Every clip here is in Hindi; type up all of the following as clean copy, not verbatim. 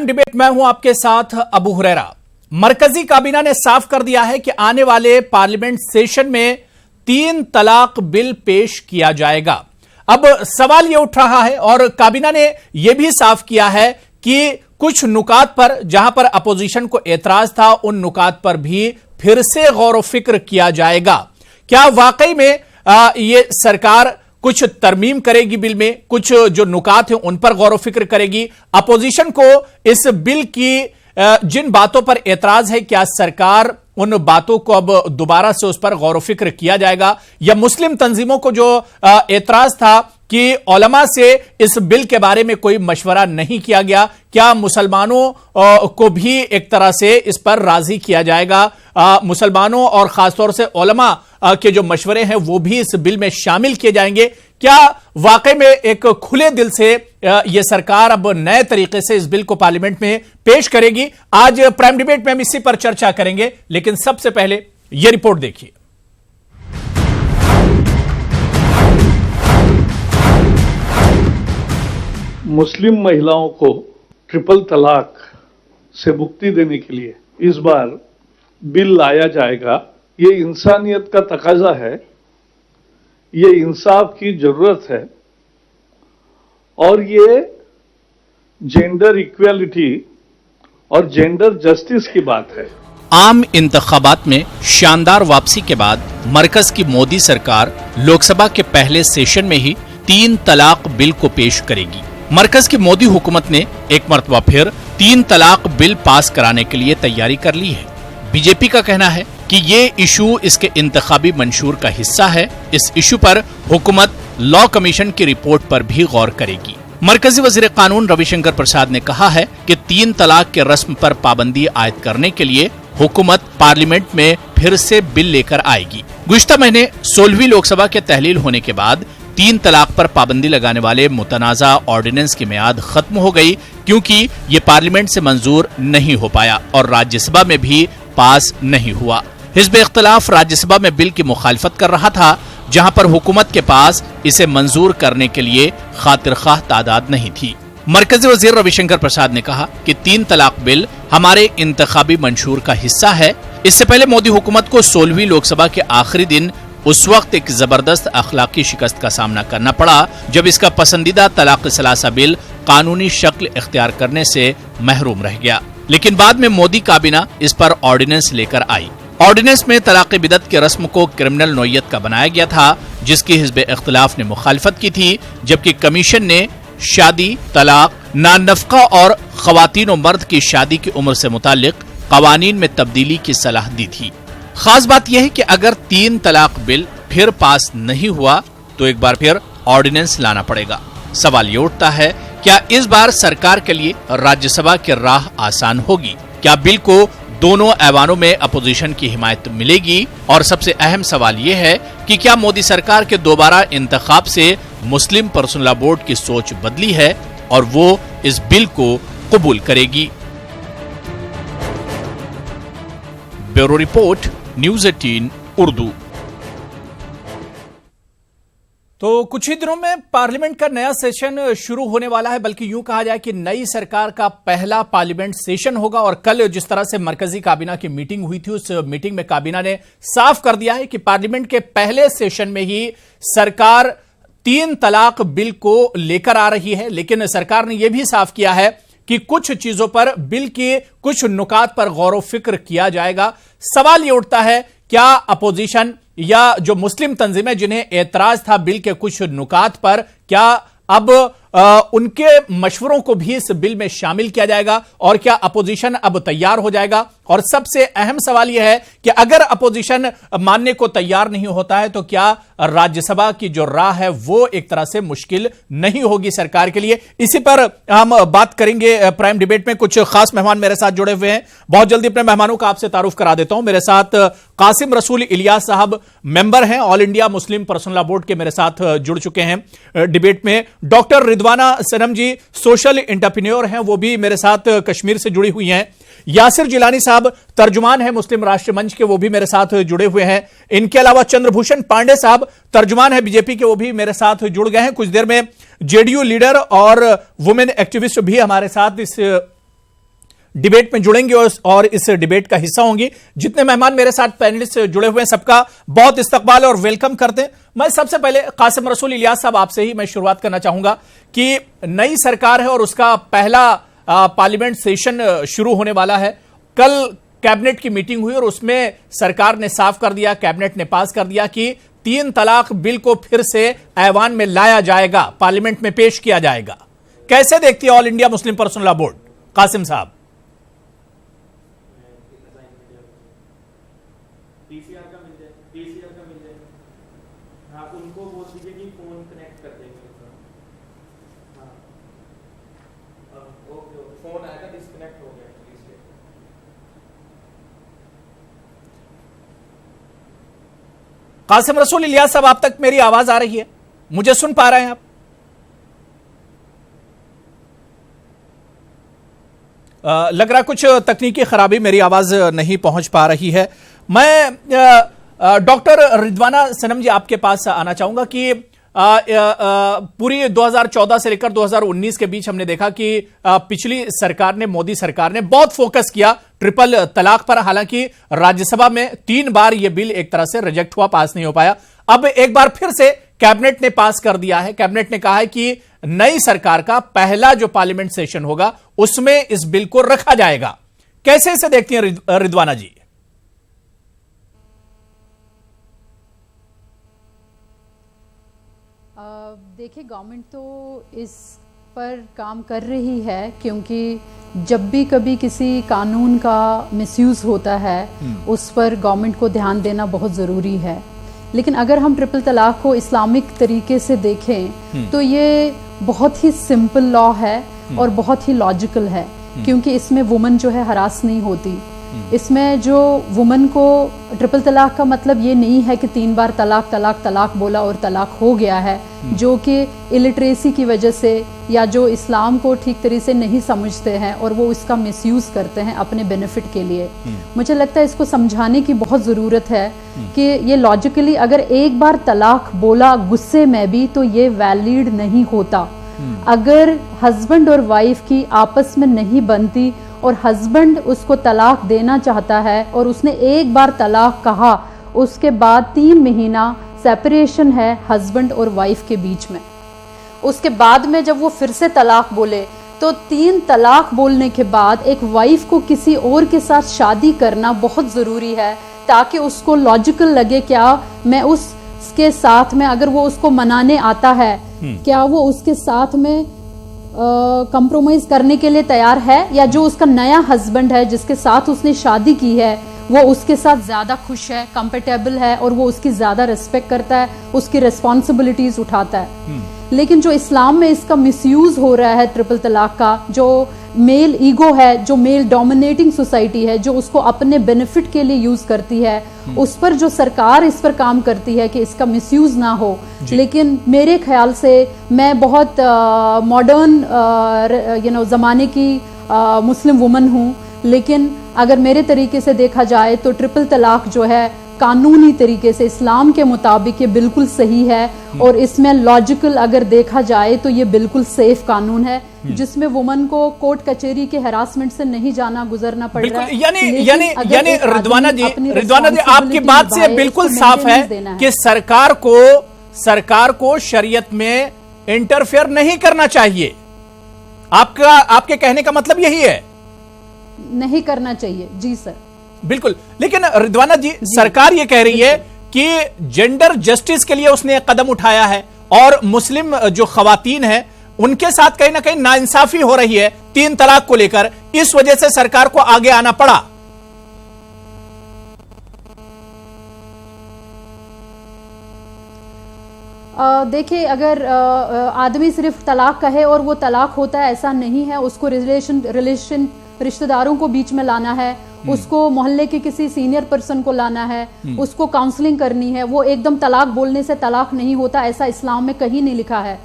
प्राइम डिबेट में हूं आपके साथ अबू हुरैरा। मरकजी काबीना ने साफ कर दिया है कि आने वाले पार्लियामेंट सेशन में 3 तलाक बिल पेश किया जाएगा। अब सवाल यह उठ रहा है और काबीना ने यह भी साफ किया है कि कुछ नुकात पर जहां पर अपोजिशन को एतराज था उन नुकात पर भी फिर से गौर व फिक्र किया जाएगा। क्या वाकई में ये सरकार कुछ तरमीम करेगी बिल में, कुछ जो नुकात हैं उन पर गौर व फिक्र करेगी? अपोजिशन को इस बिल की जिन बातों पर एतराज है, क्या सरकार उन बातों को अब दोबारा से उस पर गौर व फिक्र किया जाएगा? या मुस्लिम तंजीमों को जो एतराज था कि उलमा से इस बिल के बारे में कोई मशवरा नहीं किया गया, क्या मुसलमानों को भी एक तरह से इस पर राजी किया जाएगा? मुसलमानों और खासतौर से उलमा के जो मशवरे हैं वो भी इस बिल में शामिल किए जाएंगे? क्या वाकई में एक खुले दिल से यह सरकार अब नए तरीके से इस बिल को पार्लियामेंट में पेश करेगी? आज प्राइम डिबेट में हम इसी पर चर्चा करेंगे, लेकिन सबसे पहले यह रिपोर्ट देखिए। मुस्लिम महिलाओं को ट्रिपल तलाक से मुक्ति देने के लिए इस बार बिल लाया जाएगा। ये इंसानियत का तकाजा है, ये इंसाफ की जरूरत है और ये जेंडर इक्वालिटी और जेंडर जस्टिस की बात है। आम इंतखाबात में शानदार वापसी के बाद मरकज की मोदी सरकार लोकसभा के पहले सेशन में ही 3 तलाक बिल को पेश करेगी। मरकज की मोदी हुकूमत ने एक मरतबा फिर 3 तलाक बिल पास कराने के लिए तैयारी कर ली है। बीजेपी का कहना है कि ये इशू इसके इंतखाबी मंशूर का हिस्सा है। इस इशू पर हुकूमत लॉ कमीशन की रिपोर्ट पर भी गौर करेगी। मरकजी वजीर कानून रविशंकर प्रसाद ने कहा है कि 3 तलाक के रस्म पर पाबंदी आयद करने के लिए हुकूमत पार्लियामेंट में फिर से बिल लेकर आएगी। गुज़िश्ता महीने 16वीं लोकसभा के तहलील होने के बाद 3 तलाक पर पाबंदी लगाने वाले मुतनाज़ा ऑर्डिनेंस की मियाद खत्म हो गई, क्योंकि ये पार्लियामेंट से मंजूर नहीं हो पाया और राज्यसभा में भी पास नहीं हुआ। हिज़्ब इख्तिलाफ राज्यसभा में बिल की मुखालफत कर रहा था, जहां पर हुकूमत के पास इसे मंजूर करने के लिए खातिरख्वाह तादाद नहीं थी। मरकजी वजीर रविशंकर प्रसाद ने कहा कि 3 तलाक बिल हमारे इंतखाबी मंशूर का हिस्सा है। इससे पहले मोदी हुकूमत को 16वीं लोकसभा के आखिरी दिन उस वक्त एक जबरदस्त अखलाकी शिकस्त का सामना करना पड़ा जब इसका पसंदीदा तलाक सलासा बिल कानूनी शक्ल इख्तियार करने से महरूम रह गया। लेकिन बाद में मोदी काबीना इस पर ऑर्डिनेंस लेकर आई। ऑर्डिनेंस में तलाक बिदअत की रस्म को क्रिमिनल नौयत का बनाया गया था, जिसकी हिज़्ब इख्तिलाफ ने मुखालफत की थी, जबकि कमीशन ने शादी, तलाक, नानफका और खवातीन और मर्द की शादी की उम्र से मुतालिक कवानीन में तब्दीली की सलाह दी थी। खास बात यह है कि अगर 3 तलाक बिल फिर पास नहीं हुआ तो एक बार फिर ऑर्डिनेंस लाना पड़ेगा। सवाल ये उठता है, क्या इस बार सरकार के लिए राज्यसभा की राह आसान होगी? क्या बिल को दोनों ऐवानों में अपोजिशन की हिमायत मिलेगी? और सबसे अहम सवाल यह है कि क्या मोदी सरकार के दोबारा इंतखाब से मुस्लिम पर्सनल लॉ बोर्ड की सोच बदली है और वो इस बिल को कबूल करेगी? Bureau report, news 18 Urdu. तो कुछ ही दिनों में पार्लियामेंट का नया सेशन शुरू होने वाला है, बल्कि यूं कहा जाए कि नई सरकार का पहला पार्लियामेंट सेशन होगा। और कल जिस तरह से मरकजी काबीना की मीटिंग हुई थी, उस मीटिंग में काबीना ने साफ कर दिया है कि पार्लियामेंट के पहले सेशन में ही सरकार 3 तलाक बिल को लेकर आ रही है। लेकिन सरकार ने यह भी साफ किया है कि कुछ चीजों पर, बिल के कुछ नुकात पर गौर व फिक्र किया जाएगा। सवाल यह उठता है, क्या अपोजिशन या जो मुस्लिम तंजीमें जिन्हें एतराज था बिल के कुछ नुकात पर, क्या अब उनके मशवरों को भी इस बिल में शामिल किया जाएगा? और क्या अपोजिशन अब तैयार हो जाएगा? और सबसे अहम सवाल यह है कि अगर अपोजिशन मानने को तैयार नहीं होता है तो क्या राज्यसभा की जो राह है वो एक तरह से मुश्किल नहीं होगी सरकार के लिए? इसी पर हम बात करेंगे प्राइम डिबेट में। कुछ खास मेहमान मेरे साथ जुड़े हुए हैं। बहुत जल्दी अपने मेहमानों का आपसे तारुफ करा देता हूं। मेरे साथ कासिम रसूल इलियास साहब मेंबर हैं, all India Muslim personal law board के, मेरे साथ जुड़ चुके हैं डिबेट में। डॉक्टर रिदवाना सनम जी सोशल एंटरप्रेन्योर हैं, वो भी मेरे साथ कश्मीर से जुड़ी हुई हैं। यासिर जिलानी साहब तर्जुमान है मुस्लिम राष्ट्र मंच के, वो भी मेरे साथ जुड़े हुए हैं। इनके अलावा चंद्रभूषण पांडे साहब तर्जुमान है बीजेपी के, वो भी मेरे साथ जुड़ गए हैं। कुछ देर में जेडीयू लीडर और वुमेन एक्टिविस्ट भी हमारे साथ इस डिबेट में जुड़ेंगे और इस डिबेट का हिस्सा होंगी। जितने मेहमान मेरे साथ पैनलिस्ट जुड़े हुए हैं सबका बहुत इस्तकबाल और वेलकम करते हैं। मैं सबसे पहले कासिम रसूल इलियास साहब आपसे ही मैं शुरुआत करना चाहूंगा कि नई सरकार है और उसका पहला पार्लियामेंट सेशन शुरू होने वाला है। कल कैबिनेट की मीटिंग हुई और उसमें सरकार ने साफ कर दिया, कैबिनेट ने पास कर दिया कि 3 तलाक बिल को फिर से ऐवान में लाया जाएगा, पार्लियामेंट में पेश किया जाएगा। कैसे देखती है all India Muslim personal law board? Qasim साहब। पीसीआर का मिल जाए। हाँ, उनको बोल दीजिए कि फोन कनेक्ट कर देंगे। हाँ, ओके, फोन आएगा, डिस्कनेक्ट हो गया इसलिए। कासिम रसूल इलियास साहब, आप तक मेरी आवाज आ रही है? मुझे सुन पा रहे हैं आप? लग रहा कुछ तकनीकी खराबी, मेरी आवाज नहीं पहुंच पा रही है। मैं डॉक्टर रिजवाना सनम जी आपके पास आना चाहूंगा कि पूरी 2014 से लेकर 2019 के बीच हमने देखा कि पिछली सरकार ने, मोदी सरकार ने बहुत फोकस किया ट्रिपल तलाक पर। हालांकि राज्यसभा में 3 बार यह बिल एक तरह से रिजेक्ट हुआ, पास नहीं हो पाया। अब एक बार फिर से कैबिनेट ने पास कर दिया है। कैबिनेट ने कहा है कि नई सरकार का पहला जो पार्लियामेंट सेशन होगा उसमें इस बिल को रखा जाएगा। कैसे इसे देखती हैं रिजवाना जी? देखिए, गवर्नमेंट तो इस पर काम कर रही है, क्योंकि जब भी कभी किसी कानून का मिसयूज होता है उस पर गवर्नमेंट को ध्यान देना बहुत ज़रूरी है। लेकिन अगर हम ट्रिपल तलाक को इस्लामिक तरीके से देखें तो ये बहुत ही सिंपल लॉ है और बहुत ही लॉजिकल है, क्योंकि इसमें वुमन जो है हरास नहीं होती। इसमें जो वुमन को, ट्रिपल तलाक का मतलब ये नहीं है कि 3 बार तलाक तलाक तलाक बोला और तलाक हो गया है, जो कि इलिटरेसी की वजह से या जो इस्लाम को ठीक तरीके से नहीं समझते हैं और वो इसका मिसयूज करते हैं अपने बेनिफिट के लिए। मुझे लगता है इसको समझाने की बहुत ज़रूरत है कि ये लॉजिकली अगर एक बार तलाक बोला गुस्से में भी तो ये वैलिड नहीं होता। अगर हस्बैंड और वाइफ की आपस में नहीं बनती और हस्बैंड उसको तलाक देना चाहता है और उसने एक बार तलाक कहा, उसके बाद 3 महीना सेपरेशन है हस्बैंड और वाइफ के बीच में। उसके बाद में जब वो फिर से तलाक बोले तो 3 तलाक बोलने के बाद एक वाइफ को किसी और के साथ शादी करना बहुत ज़रूरी है, ताकि उसको लॉजिकल लगे क्या मैं उसके साथ में, अगर वो उसको मनाने आता है, क्या वो उसके साथ में कंप्रोमाइज करने के लिए तैयार है, या जो उसका नया हस्बैंड है जिसके साथ उसने शादी की है वो उसके साथ ज्यादा खुश है, कंफर्टेबल है और वो उसकी ज्यादा रिस्पेक्ट करता है, उसकी रिस्पॉन्सिबिलिटीज उठाता है। लेकिन जो इस्लाम में इसका मिसयूज हो रहा है ट्रिपल तलाक का, जो मेल ईगो है, जो मेल डोमिनेटिंग सोसाइटी है, जो उसको अपने बेनिफिट के लिए यूज करती है, उस पर जो सरकार इस पर काम करती है कि इसका मिसयूज ना हो। लेकिन मेरे ख्याल से, मैं बहुत मॉडर्न जमाने की मुस्लिम वुमन हूँ, लेकिन अगर मेरे तरीके से देखा जाए तो ट्रिपल तलाक जो है कानूनी तरीके से इस्लाम के मुताबिक ये बिल्कुल सही है, और इसमें लॉजिकल अगर देखा जाए तो ये बिल्कुल सेफ कानून है, जिसमें वुमन को कोर्ट कचहरी के हरासमेंट से नहीं जाना गुजरना पड़ रहा है। यानी रिजवाना जी, आपकी बात से बिल्कुल साफ है कि सरकार को शरीयत में इंटरफेयर नहीं करना चाहिए। आपके कहने का मतलब यही है? नहीं करना चाहिए, जी सर, बिल्कुल। लेकिन रिजवाना जी, सरकार ये कह रही है कि जेंडर जस्टिस के लिए उसने एक कदम उठाया है और मुस्लिम जो खवातीन हैं उनके साथ कहीं ना कहीं नाइंसाफी हो रही है 3 तलाक को लेकर, इस वजह से सरकार को आगे आना पड़ा। देखिए, अगर आदमी सिर्फ तलाक कहे और वो तलाक होता है, ऐसा नहीं है। उसको रिलेशन रिश्तेदारों को बीच में लाना है, उसको मोहल्ले के किसी सीनियर पर्सन को लाना है, उसको काउंसलिंग करनी है। वो एकदम तलाक बोलने से तलाक नहीं होता, ऐसा इस्लाम में कहीं नहीं लिखा है।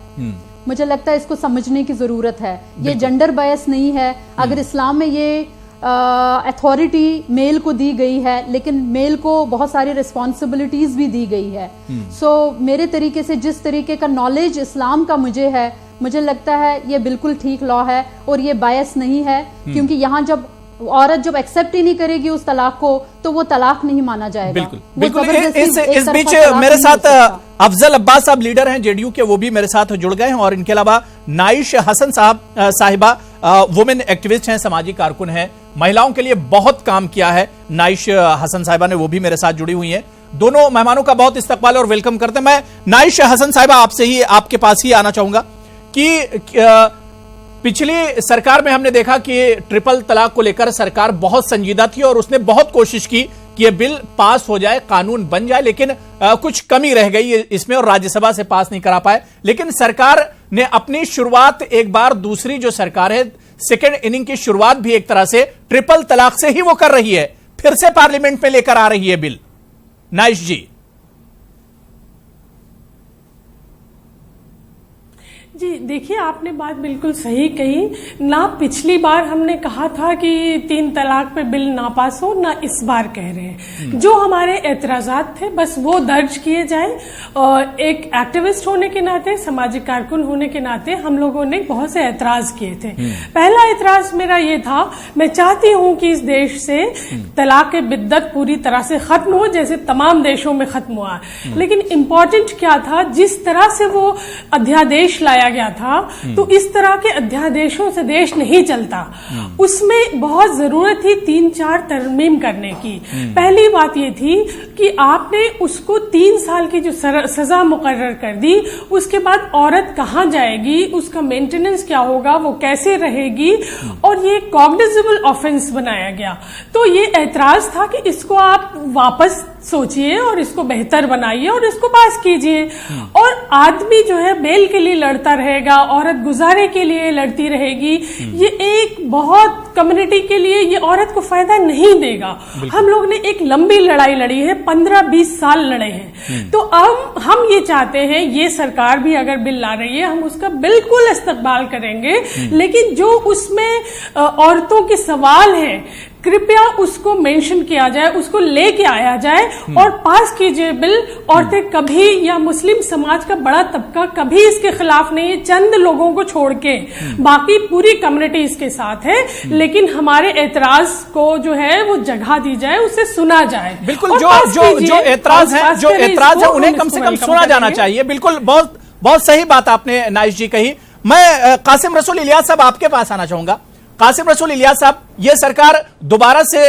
मुझे लगता है इसको समझने की जरूरत है। ये जेंडर बायस नहीं है। अगर इस्लाम में ये अथॉरिटी मेल को दी गई है, लेकिन मेल को बहुत सारी रिस्पॉन्सिबिलिटीज भी दी गई है। सो मेरे तरीके से, जिस तरीके का नॉलेज इस्लाम का मुझे है, मुझे लगता है ये बिल्कुल ठीक लॉ है और ये बायस नहीं है, क्योंकि यहाँ जब औरत जब एक्सेप्ट ही नहीं करेगी उस तलाक को तो वो तलाक नहीं माना जाएगा। बिल्कुल वो बिल्कुल। जबरदस्ती एक इस तरफा बीच तलाक मेरे नहीं साथ हो सकता। अफजल अब्बास साहब लीडर हैं जेडीयू के, वो भी मेरे साथ जुड़ गए हैं, और इनके अलावा नाइश हसन साहिबा वुमेन एक्टिविस्ट हैं, सामाजिक कारकुन हैं, महिलाओं के लिए बहुत काम किया है नाइश हसन साहिबा ने, वो भी मेरे साथ जुड़ी हुई हैं। दोनों मेहमानों का बहुत इस्तकबाल और वेलकम करते हैं। मैं नाइश हसन साहिबा आपसे ही, आपके पास ही आना चाहूंगा कि पिछली सरकार में हमने देखा कि ट्रिपल तलाक को लेकर सरकार बहुत संजीदा थी और उसने बहुत कोशिश की कि यह बिल पास हो जाए, कानून बन जाए, लेकिन कुछ कमी रह गई इसमें और राज्यसभा से पास नहीं करा पाए। लेकिन सरकार ने अपनी शुरुआत एक बार, दूसरी जो सरकार है, सेकेंड इनिंग की शुरुआत भी एक तरह से ट्रिपल तलाक से ही वो कर रही है, फिर से पार्लियामेंट में लेकर आ रही है बिल। नाइश जी। जी देखिए, आपने बात बिल्कुल सही कही ना। पिछली बार हमने कहा था कि 3 तलाक पे बिल ना पास हो, ना इस बार कह रहे हैं। जो हमारे एतराजात थे बस वो दर्ज किए जाए। और एक एक्टिविस्ट होने के नाते, सामाजिक कारकुन होने के नाते हम लोगों ने बहुत से एतराज किए थे। पहला एतराज मेरा ये था, मैं चाहती हूं कि इस देश से तलाक की बिद्दत पूरी तरह से खत्म हो, जैसे तमाम देशों में खत्म हुआ। लेकिन इम्पोर्टेंट क्या था, जिस तरह से वो अध्यादेश लाया गया था, तो इस तरह के अध्यादेशों से देश नहीं चलता। उसमें बहुत जरूरत थी 3-4 तरमीम करने की। पहली बात ये थी कि आपने उसको 3 साल की जो सजा मुकर्रर कर दी, उसके बाद औरत कहां जाएगी, उसका मेंटेनेंस क्या होगा, वो कैसे रहेगी, और ये कॉग्निजेबल ऑफेंस बनाया गया। तो ये एतराज था कि इसको आप वापस सोचिए और इसको बेहतर बनाइए और इसको पास कीजिए। और आदमी जो है बेल के लिए लड़ता रहेगा, औरत गुजारे के लिए लड़ती रहेगी, ये एक बहुत कम्युनिटी के लिए ये औरत को फायदा नहीं देगा। हम लोग ने एक लंबी लड़ाई लड़ी है, 15-20 साल लड़े हैं। तो अब हम ये चाहते हैं, ये सरकार भी अगर बिल ला रही है, हम उसका बिल्कुल इस्तकबाल करेंगे, लेकिन जो उसमें औरतों के सवाल हैं, कृपया उसको मेंशन किया जाए, उसको लेके आया जाए और पास कीजिए बिल। औरतें कभी, या मुस्लिम समाज का बड़ा तबका कभी इसके खिलाफ नहीं है, चंद लोगों को छोड़ के, बाकी पूरी कम्युनिटी इसके साथ है। लेकिन हमारे एतराज को जो है वो जगह दी जाए, उसे सुना जाए। बिल्कुल, जो एतराज है उन्हें कम से कम सुना जाना चाहिए। बिल्कुल, बहुत सही बात आपने नाइश जी कही। मैं कासिम रसूल इलियास साहब आपके पास आना चाहूंगा। कासिम रसूल इलियास साहब, यह सरकार दोबारा से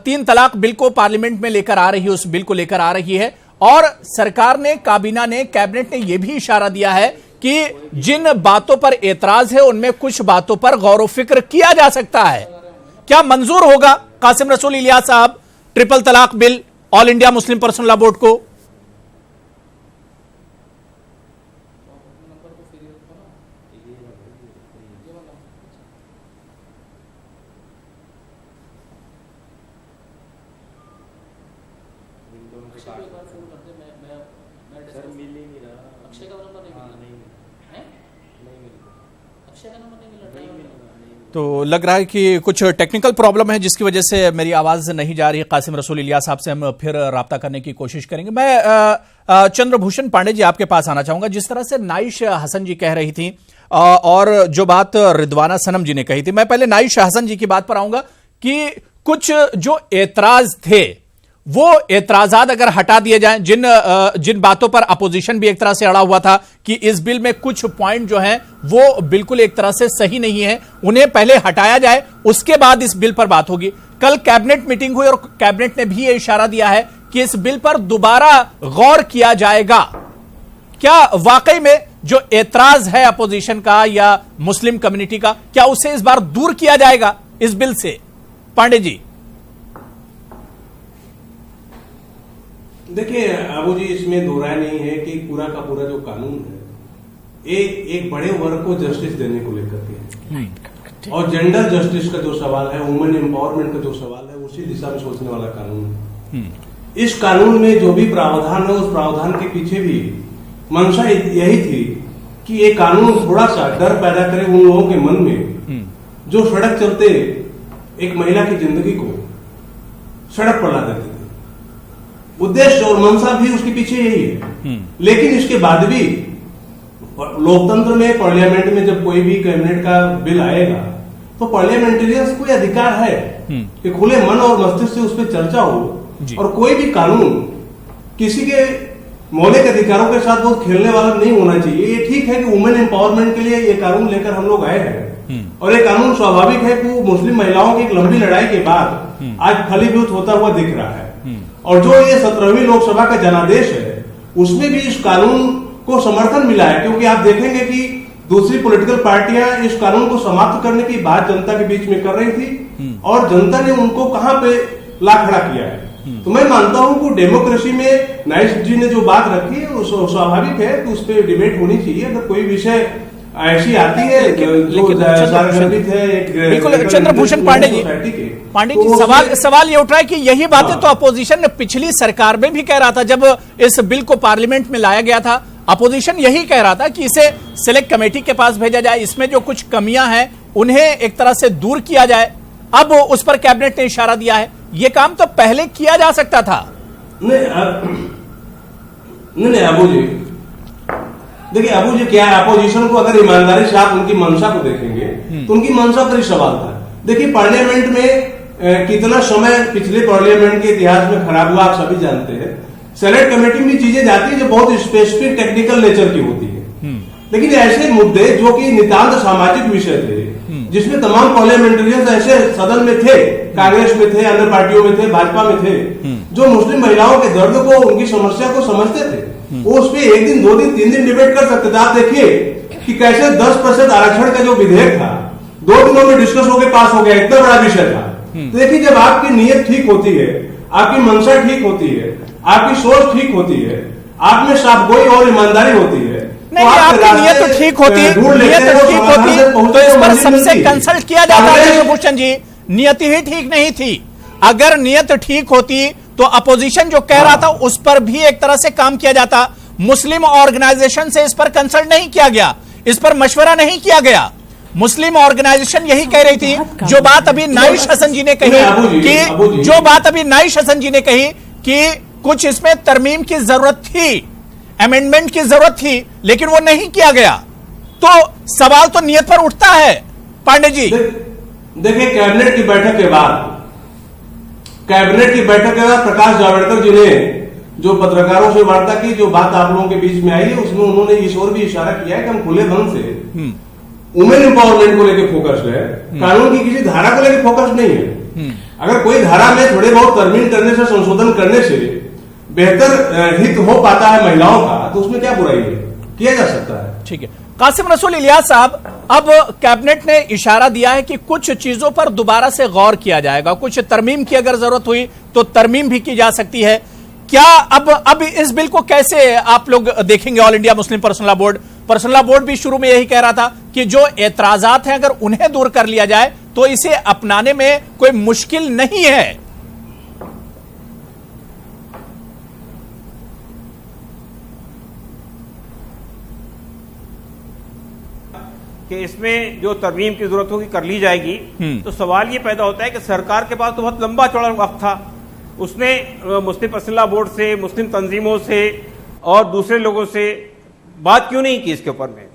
3 तलाक बिल को पार्लियामेंट में लेकर आ रही है, उस बिल को लेकर आ रही है, और सरकार ने, काबीना ने, कैबिनेट ने यह भी इशारा दिया है कि जिन बातों पर एतराज है उनमें कुछ बातों पर गौर व फिक्र किया जा सकता है। क्या मंजूर होगा कासिम रसूल इलियास साहब ट्रिपल तलाक bill all India Muslim personal law board को? सर मिल ही नहीं रहा। अक्षय का नंबर नहीं मिला। तो लग रहा है कि कुछ टेक्निकल प्रॉब्लम है जिसकी वजह से मेरी आवाज नहीं जा रही है। कासिम रसूल इलियास साहब से हम फिर राब्ता करने की कोशिश करेंगे। मैं चंद्रभूषण पांडे जी आपके पास आना चाहूंगा। जिस तरह से नाइश हसन जी कह रही थी और जो बात रिदवाना सनम जी ने कही थी, मैं पहले नाइश हसन जी की बात पर आऊंगा कि कुछ जो एतराज थे वो एतराजात अगर हटा दिए जाएं, जिन बातों पर अपोजिशन भी एक तरह से अड़ा हुआ था कि इस बिल में कुछ पॉइंट जो हैं वो बिल्कुल एक तरह से सही नहीं है, उन्हें पहले हटाया जाए, उसके बाद इस बिल पर बात होगी। कल कैबिनेट मीटिंग हुई और कैबिनेट ने भी यह इशारा दिया है कि इस बिल पर दोबारा गौर किया जाएगा। क्या वाकई में जो एतराज है अपोजिशन का या मुस्लिम कम्युनिटी का, क्या उसे इस बार दूर किया जाएगा इस बिल से? पांडे जी। देखिए अबू जी, इसमें दो राय नहीं है कि पूरा का पूरा जो कानून है एक बड़े वर्ग को जस्टिस देने को लेकर के, और जेंडर जस्टिस का जो सवाल है, वुमेन एम्पावरमेंट का जो सवाल है, उसी दिशा में सोचने वाला कानून है। इस कानून में जो भी प्रावधान है, उस प्रावधान के पीछे भी मंशा यही थी कि ये कानून थोड़ा सा डर पैदा करे उन लोगों के मन में जो सड़क चलते एक महिला की जिंदगी को सड़क पर ला देते थे। उद्देश्य और मंशा भी उसके पीछे यही है। लेकिन इसके बाद भी लोकतंत्र में, पार्लियामेंट में जब कोई भी कैबिनेट का बिल आएगा तो पार्लियामेंटेरियंस को यह अधिकार है कि खुले मन और मस्तिष्क से उस पर चर्चा हो और कोई भी कानून किसी के मौलिक अधिकारों के साथ बहुत खेलने वाला नहीं होना चाहिए। ये ठीक है कि वुमेन एम्पावरमेंट के लिए ये कानून लेकर हम लोग आए हैं और ये कानून स्वाभाविक है कि मुस्लिम महिलाओं की एक लंबी लड़ाई के बाद आज फलीभूत होता हुआ दिख रहा है। और जो ये 17वीं लोकसभा का जनादेश है उसमें भी इस कानून को समर्थन मिला है, क्योंकि आप देखेंगे कि दूसरी पॉलिटिकल पार्टियां इस कानून को समाप्त करने की बात जनता के बीच में कर रही थी और जनता ने उनको कहां पे ला खड़ा किया है। तो मैं मानता हूं कि डेमोक्रेसी में नाइस जी ने जो बात रखी है वो स्वाभाविक है कि उस पर डिबेट होनी चाहिए। अगर कोई विषय ऐसी आती है जो सार्वजनिक है, बिल्कुल चंद्रभूषण पांडे जी सवाल ये उठ रहा है कि यही बातें तो अपोजिशन ने पिछली सरकार में भी कह रहा था। जब इस बिल को पार्लियामेंट में लाया गया था अपोजिशन यही कह रहा था कि इसे सिलेक्ट कमेटी के पास भेजा जाए, इसमें जो कुछ कमियां हैं उन्हें एक तरह से दूर किया जाए। अब उस पर कैबिनेट ने इशारा दिया है। ये काम तो पहले किया जा सकता था। नहीं अबू जी, देखिए अबू जी क्या है, अपोजिशन को अगर ईमानदारी से आप उनकी मंशा को देखेंगे तो उनकी मंशा पर ही सवाल था। देखिए पार्लियामेंट में कितना समय पिछले पार्लियामेंट के इतिहास में खराब हुआ आप सभी जानते हैं। सेलेक्ट कमेटी में चीजें जाती है जो बहुत स्पेसिफिक टेक्निकल नेचर की होती है, लेकिन ऐसे मुद्दे जो कि नितांत सामाजिक विषय थे जिसमें तमाम पार्लियामेंटेरियंस ऐसे सदन में थे, कांग्रेस में थे, अन्य पार्टियों में थे, भाजपा में थे, जो मुस्लिम महिलाओं के दर्द को उनकी समस्या को समझते थे, वो उस पर 1 दिन 2 दिन 3 दिन डिबेट कर सकते थे। आप देखिए कि कैसे 10% आरक्षण का जो विधेयक था 2 दिनों में डिस्कस होकर पास हो गया, इतना बड़ा विषय था। तो देखिए जब आपकी नीयत ठीक होती है, आपकी मंशा ठीक होती है, आपकी सोच ठीक होती है, आप में साफगोई और ईमानदारी होती है, नहीं आपकी नीयत तो ठीक होती, तो इस पर सबसे कंसल्ट किया जाता है चंद्रभूषण जी। नियत ही ठीक नहीं थी। अगर नियत ठीक होती तो अपोजिशन जो कह रहा था उस पर भी एक तरह से काम किया जाता। मुस्लिम ऑर्गेनाइजेशन से इस पर कंसल्ट नहीं किया गया, इस पर मशवरा नहीं किया गया। मुस्लिम ऑर्गेनाइजेशन यही कह रही थी जो बात अभी नाइश हसन जी ने कही कि कुछ इसमें तरमीम की जरूरत थी, अमेंडमेंट की जरूरत थी, लेकिन वो नहीं किया गया। तो सवाल तो नियत पर उठता है पांडे जी। देखिए कैबिनेट की बैठक के बाद प्रकाश जावड़ेकर जी ने जो पत्रकारों से वार्ता की, जो बात आप लोगों के बीच में आई है, उसमें उन्होंने इस ओर भी इशारा किया है कि हम खुले मन से वुमेन एम्पावरमेंट को लेकर फोकस है, कानून की किसी धारा को लेकर फोकस नहीं है। अगर कोई धारा में थोड़े बहुत तरमीम करने से, संशोधन करने से बेहतर हित हो पाता है महिलाओं का, तो उसमें क्या बुराई है, किया जा सकता है। ठीक है कासिम रसूल इलियास साहब, अब कैबिनेट ने इशारा दिया है कि कुछ चीजों पर दोबारा से गौर किया जाएगा, कुछ तरमीम की अगर जरूरत हुई तो तरमीम भी की जा सकती है। क्या अब इस बिल को कैसे आप लोग देखेंगे? All India Muslim personal law board भी शुरू में यही कह रहा था कि जो एतराजात हैं अगर उन्हें दूर कर लिया जाए तो इसे अपनाने में कोई मुश्किल नहीं है। कि इसमें जो तरमीम की जरूरत होगी कर ली जाएगी। तो सवाल ये पैदा होता है कि सरकार के पास तो बहुत लंबा चौड़ा वक्त था, उसने मुस्लिम पर्सनल लॉ बोर्ड से, मुस्लिम तंजीमों से और दूसरे लोगों से बात क्यों नहीं की इसके ऊपर में?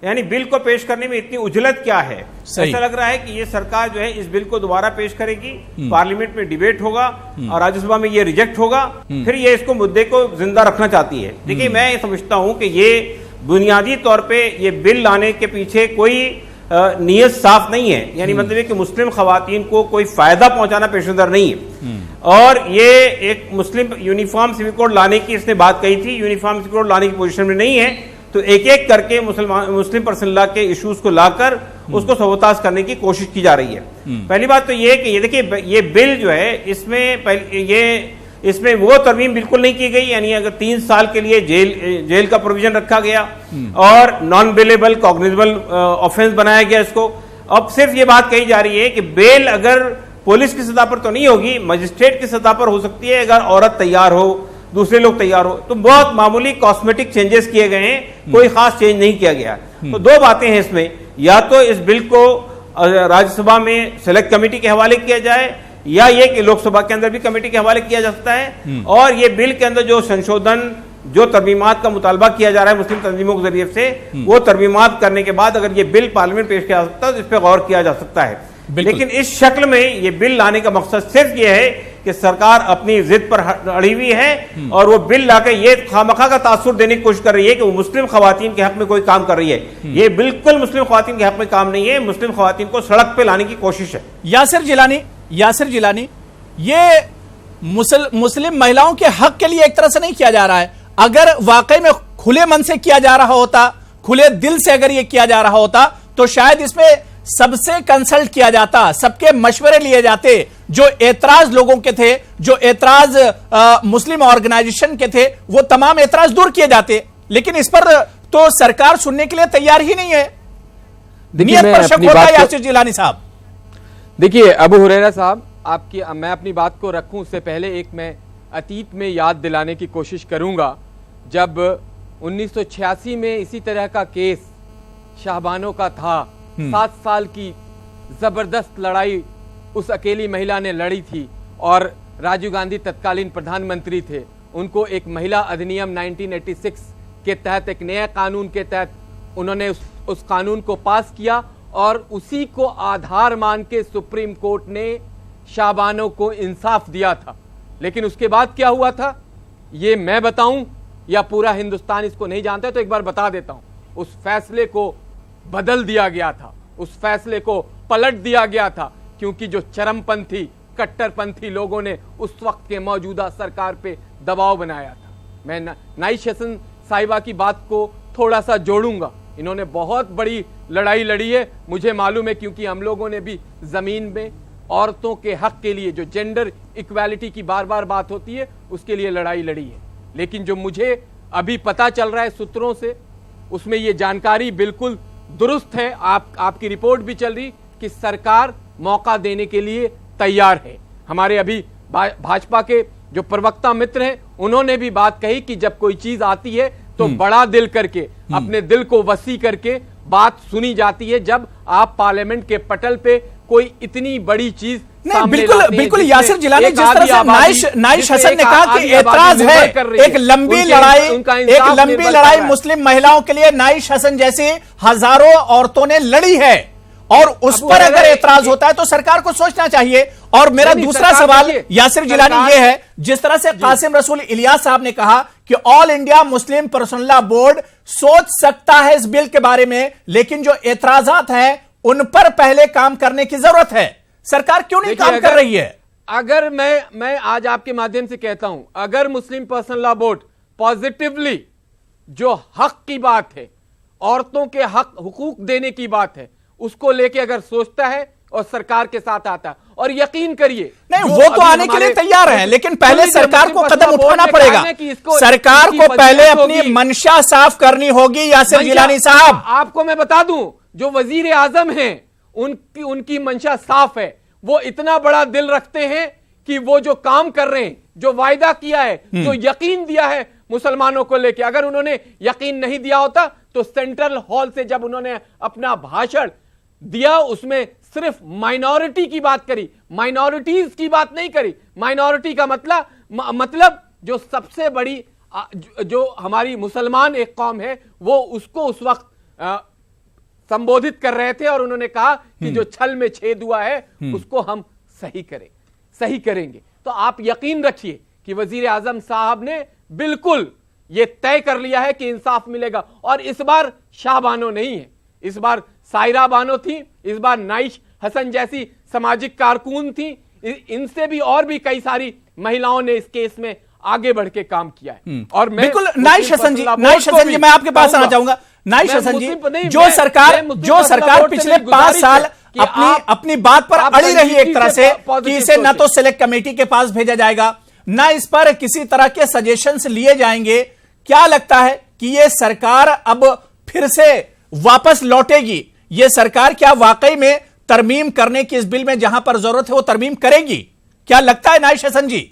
यानी बिल को पेश करने में इतनी उजलत क्या है? ऐसा लग रहा है कि ये सरकार जो है इस बिल को दोबारा पेश करेगी, पार्लियामेंट में डिबेट होगा और राज्यसभा में ये रिजेक्ट होगा, फिर ये इसको मुद्दे को जिंदा रखना चाहती है। देखिए मैं ये समझता हूं कि ये बुनियादी तौर पे ये बिल लाने के पीछे कोई नीयत साफ नहीं है, यानी मतलब है कि मुस्लिम खवातीन को कोई फायदा पहुंचाना पेश नजर नहीं है। और ये एक मुस्लिम यूनिफॉर्म सिविल कोड लाने की इसने बात कही थी, यूनिफॉर्म सिविल कोड लाने की पोजीशन में नहीं है, तो एक एक करके मुस्लिम पर्सनल लॉ के इश्यूज को लाकर उसको सबोताज करने की कोशिश की जा रही है। पहली बात तो ये कि ये देखिए ये बिल जो है इसमें वो तरमीम बिल्कुल नहीं की गई, यानी अगर 3 साल के लिए जेल का प्रोविजन रखा गया और नॉन बेलेबल कॉग्निजेबल ऑफेंस बनाया गया इसको। अब सिर्फ ये बात कही जा रही है कि बेल अगर पुलिस की सतह पर तो नहीं होगी, मजिस्ट्रेट की सतह पर हो सकती है अगर औरत तैयार हो, दूसरे लोग तैयार हो। तो बहुत मामूली कॉस्मेटिक चेंजेस किए गए हैं, कोई खास चेंज नहीं किया गया। तो 2 बातें हैं इसमें, या तो इस बिल को राज्यसभा में सेलेक्ट कमेटी के हवाले किया जाए या ये कि लोकसभा के अंदर भी कमेटी के हवाले किया जा सकता है, और ये बिल के अंदर जो संशोधन जो तरमीमात का मुतालबा किया जा रहा है मुस्लिम तंजीमों के जरिए से, वो तरमीमात करने के बाद अगर ये बिल पार्लियामेंट पेश किया जा सकता है तो इस पर गौर किया जा सकता है। लेकिन इस शक्ल में ये बिल लाने का मकसद सिर्फ ये है कि सरकार अपनी जिद पर अड़ी हुई है और वो बिल लाकर ये खामखा का तासुर देने की कोशिश कर रही है कि वो मुस्लिम खवातीन के हक में कोई काम कर रही है। ये बिल्कुल मुस्लिम खवातीन के हक में काम नहीं है, मुस्लिम खवातीन को सड़क पे लाने की कोशिश है। यासिर जिलानी, ये मुस्लिम महिलाओं के हक के लिए एक तरह से नहीं किया जा रहा है। अगर वाकई में खुले मन से किया जा रहा होता, खुले दिल से अगर ये किया जा रहा होता, तो शायद इसमें सबसे कंसल्ट किया जाता, सबके मशवरे लिए जाते, जो एतराज लोगों के थे, जो एतराज मुस्लिम ऑर्गेनाइजेशन के थे, वो तमाम एतराज दूर किए जाते। लेकिन इस पर तो सरकार सुनने के लिए तैयार ही नहीं है। नियत पर शक होता है यासिर जिलानी साहब। देखिए अबू हुरैरा साहब, मैं अपनी बात को रखूं उससे पहले मैं अतीत में याद दिलाने की कोशिश करूंगा, जब 1986 में इसी तरह का केस शाहबानो का था। 7 साल की जबरदस्त लड़ाई उस अकेली महिला ने लड़ी थी और राजीव गांधी तत्कालीन प्रधानमंत्री थे। उनको एक महिला अधिनियम 1986 के तहत, एक नया कानून के तहत उन्होंने उस कानून को पास किया और उसी को आधार मान के सुप्रीम कोर्ट ने शाहबानो को इंसाफ दिया था। लेकिन उसके बाद क्या हुआ था ये मैं बताऊं या पूरा हिंदुस्तान इसको नहीं जानता, तो एक बार बता देता हूं। उस फैसले को बदल दिया गया था, उस फैसले को पलट दिया गया था, क्योंकि जो चरमपंथी कट्टरपंथी लोगों ने उस वक्त के मौजूदा सरकार पे दबाव बनाया था। मैं नाइश हसन साहिबा की बात को थोड़ा सा जोड़ूंगा। इन्होंने बहुत बड़ी लड़ाई लड़ी है, मुझे मालूम है, क्योंकि हम लोगों ने भी जमीन में औरतों के हक के लिए, जो जेंडर इक्वालिटी की बार बार बात होती है, उसके लिए लड़ाई लड़ी है। लेकिन जो मुझे अभी पता चल रहा है सूत्रों से, उसमें ये जानकारी बिल्कुल दुरुस्त है, आपकी रिपोर्ट भी चल रही कि सरकार मौका देने के लिए तैयार है। हमारे अभी भाजपा के जो प्रवक्ता मित्र हैं, उन्होंने भी बात कही कि जब कोई चीज आती है तो बड़ा दिल करके, अपने दिल को वसी करके बात सुनी जाती है। जब आप पार्लियामेंट के पटल पे कोई इतनी बड़ी चीज बिल्कुल यासिर जिलानी, जिस तरह से नाइश हसन ने कहा कि एतराज है, एक लंबी लड़ाई मुस्लिम महिलाओं के लिए नाइश हसन जैसी हजारों औरतों ने लड़ी है, और उस पर अगर एतराज होता है तो सरकार को सोचना चाहिए। और मेरा दूसरा सवाल यासिर जिलानी ये है, जिस तरह से कासिम रसूल इलियास साहब ने कहा कि all India Muslim personal law board सोच सकता है इस बिल के बारे में, लेकिन जो एतराजात हैं उन पर पहले काम करने की जरूरत है। सरकार क्यों नहीं काम कर रही है? अगर मैं आज आपके माध्यम से कहता हूं, अगर मुस्लिम पर्सनल लॉ बोर्ड पॉजिटिवली जो हक की बात है, औरतों के हक हुकूक देने की बात है, उसको लेके अगर सोचता है और सरकार के साथ आता है, और यकीन करिए नहीं, वो तो आने के लिए तैयार हैं, लेकिन पहले सरकार को कदम उठाना पड़ेगा। सरकार को पहले अपनी मंशा साफ करनी होगी। यासिर जिलानी साहब, आपको मैं बता दूं, जो वजीर आजम हैं उनकी मंशा साफ है। वो इतना बड़ा दिल रखते हैं कि वो जो काम कर रहे हैं, जो वायदा किया है, जो यकीन दिया है मुसलमानों को लेके, अगर उन्होंने यकीन नहीं दिया होता तो सेंट्रल हॉल से जब उन्होंने अपना भाषण दिया, उसमें सिर्फ माइनॉरिटी की बात करी, माइनॉरिटीज की बात नहीं करी। माइनॉरिटी का मतलब जो सबसे बड़ी जो हमारी मुसलमान एक कौम है, वो उसको उस वक्त संबोधित कर रहे थे, और उन्होंने कहा कि जो छल में छेद हुआ है उसको हम सही करेंगे। तो आप यकीन रखिए कि वजीर आजम साहब ने बिल्कुल ये तय कर लिया है कि इंसाफ मिलेगा। और इस बार शाहबानो नहीं है, इस बार सायरा बानो थी, इस बार नाइश हसन जैसी सामाजिक कारकुन थी, इनसे भी और भी कई सारी महिलाओं ने इस केस में आगे बढ़ के काम किया है। और मैं बिल्कुल नाइश हसन जी, मैं आपके पास आना चाहूंगा। नाइश हसन जी, जो सरकार पिछले 5 साल अपनी बात पर अड़ी रही एक तरह से कि इसे न तो सिलेक्ट कमेटी के पास भेजा जाएगा, न इस पर किसी तरह के सजेशंस लिए जाएंगे, क्या लगता है कि ये सरकार अब फिर से वापस लौटेगी? ये सरकार क्या वाकई में तरमीम करने की इस बिल में जहां पर जरूरत है वो तरमीम करेगी? क्या लगता है नाइश हसन जी?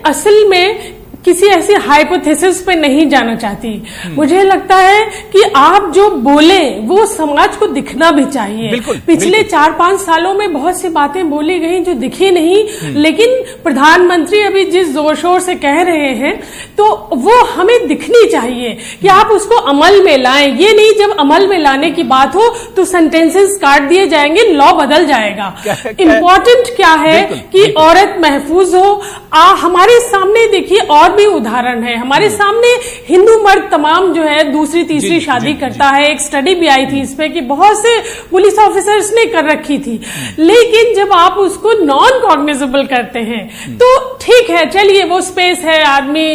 असल में किसी ऐसी हाइपोथेसिस पे नहीं जाना चाहती। मुझे लगता है कि आप जो बोले वो समाज को दिखना भी चाहिए। पिछले 4-5 सालों में बहुत सी बातें बोली गई जो दिखी नहीं, लेकिन प्रधानमंत्री अभी जिस जोर शोर से कह रहे हैं तो वो हमें दिखनी चाहिए कि आप उसको अमल में लाएं। ये नहीं जब अमल में लाने की बात हो तो सेंटेंसेस काट दिए जाएंगे, लॉ बदल जाएगा। इम्पोर्टेंट क्या है कि औरत महफूज हो। हमारे सामने देखिए और भी उदाहरण है, हमारे सामने हिंदू मर्द तमाम जो है दूसरी तीसरी शादी करता है। एक स्टडी भी आई थी इस पे कि बहुत से पुलिस ऑफिसर्स ने कर रखी थी, लेकिन जब आप उसको नॉन कॉग्निजेबल करते हैं तो ठीक है, चलिए वो स्पेस है, आदमी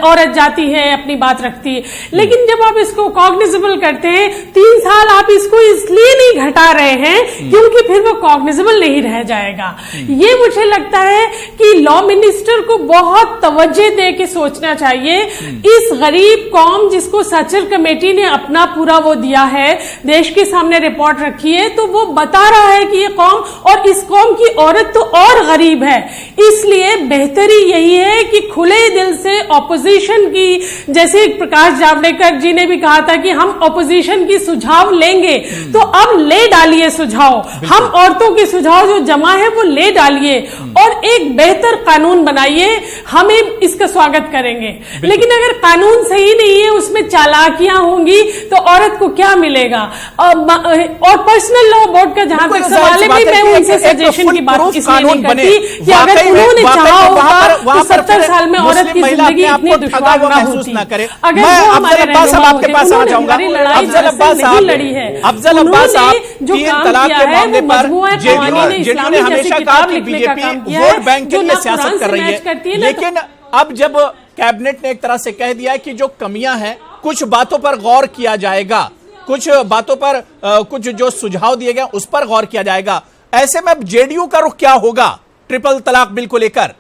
औरत जाती है अपनी बात रखती है, लेकिन जब आप इसको कॉग्निजेबल करते हैं 3 साल आप इसको इसलिए नहीं घटा रहे हैं क्योंकि फिर वो कॉग्निजेबल नहीं रह जाएगा। ये मुझे लगता है कि लॉ मिनिस्टर को बहुत तवज्जो दे के सोचना चाहिए। इस गरीब कौम जिसको सचर कमेटी ने अपना पूरा वो दिया है, देश के सामने रिपोर्ट रखी है, तो वो बता रहा है कि ये कौम और इस कौम की औरत तो और गरीब है। इसलिए बेहतरी यही है कि खुले दिल से ऑपोजिशन की, जैसे प्रकाश जावड़ेकर जी ने भी कहा था कि हम ऑपोजिशन की सुझाव लेंगे, तो अब ले डालिए सुझाव। हम औरतों के सुझाव जो जमा है वो ले डालिए और एक बेहतर कानून बनाइए, हमें इसका स्वागत करेंगे। लेकिन अगर कानून सही नहीं है, उसमें चालाकियां होंगी, तो औरत को क्या मिलेगा। और पर्सनल लॉ बोर्ड का जहां तक सवाल है, मैं उनसे सजेशन की बात इसलिए नहीं करती कि अगर उन्होंने चाहा होगा तो 70 साल में औरत की जिंदगी इतनी दुश्वार ना होती। अगर वो हमारे रहनुमा होते, उन्होंने लड़ाई नहीं लड़ी है, उन्होंने जो काम किया है वो मजमूआ क़वानीन इस्लामी जैसी किताब लिखने का काम किया है जो ना कुरान से मैच करती है। लेकिन अब जब कैबिनेट ने एक तरह से कह दिया है कि जो कमियां हैं, कुछ बातों पर गौर किया जाएगा, कुछ बातों पर कुछ जो सुझाव दिए गए उस पर गौर किया जाएगा, ऐसे में जेडीयू का रुख क्या होगा ट्रिपल तलाक बिल को लेकर?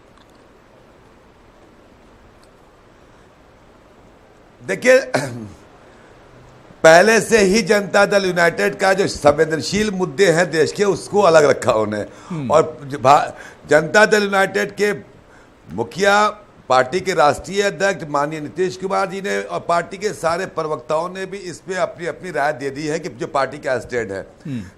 देखिए, पहले से ही जनता दल यूनाइटेड का जो संवेदनशील मुद्दे हैं देश के, उसको अलग रखा उन्हें। और जनता दल यूनाइटेड के मुखिया, पार्टी के राष्ट्रीय अध्यक्ष माननीय नीतीश कुमार जी ने और पार्टी के सारे प्रवक्ताओं ने भी इस पे अपनी अपनी राय दे दी है कि जो पार्टी का स्टैंड है।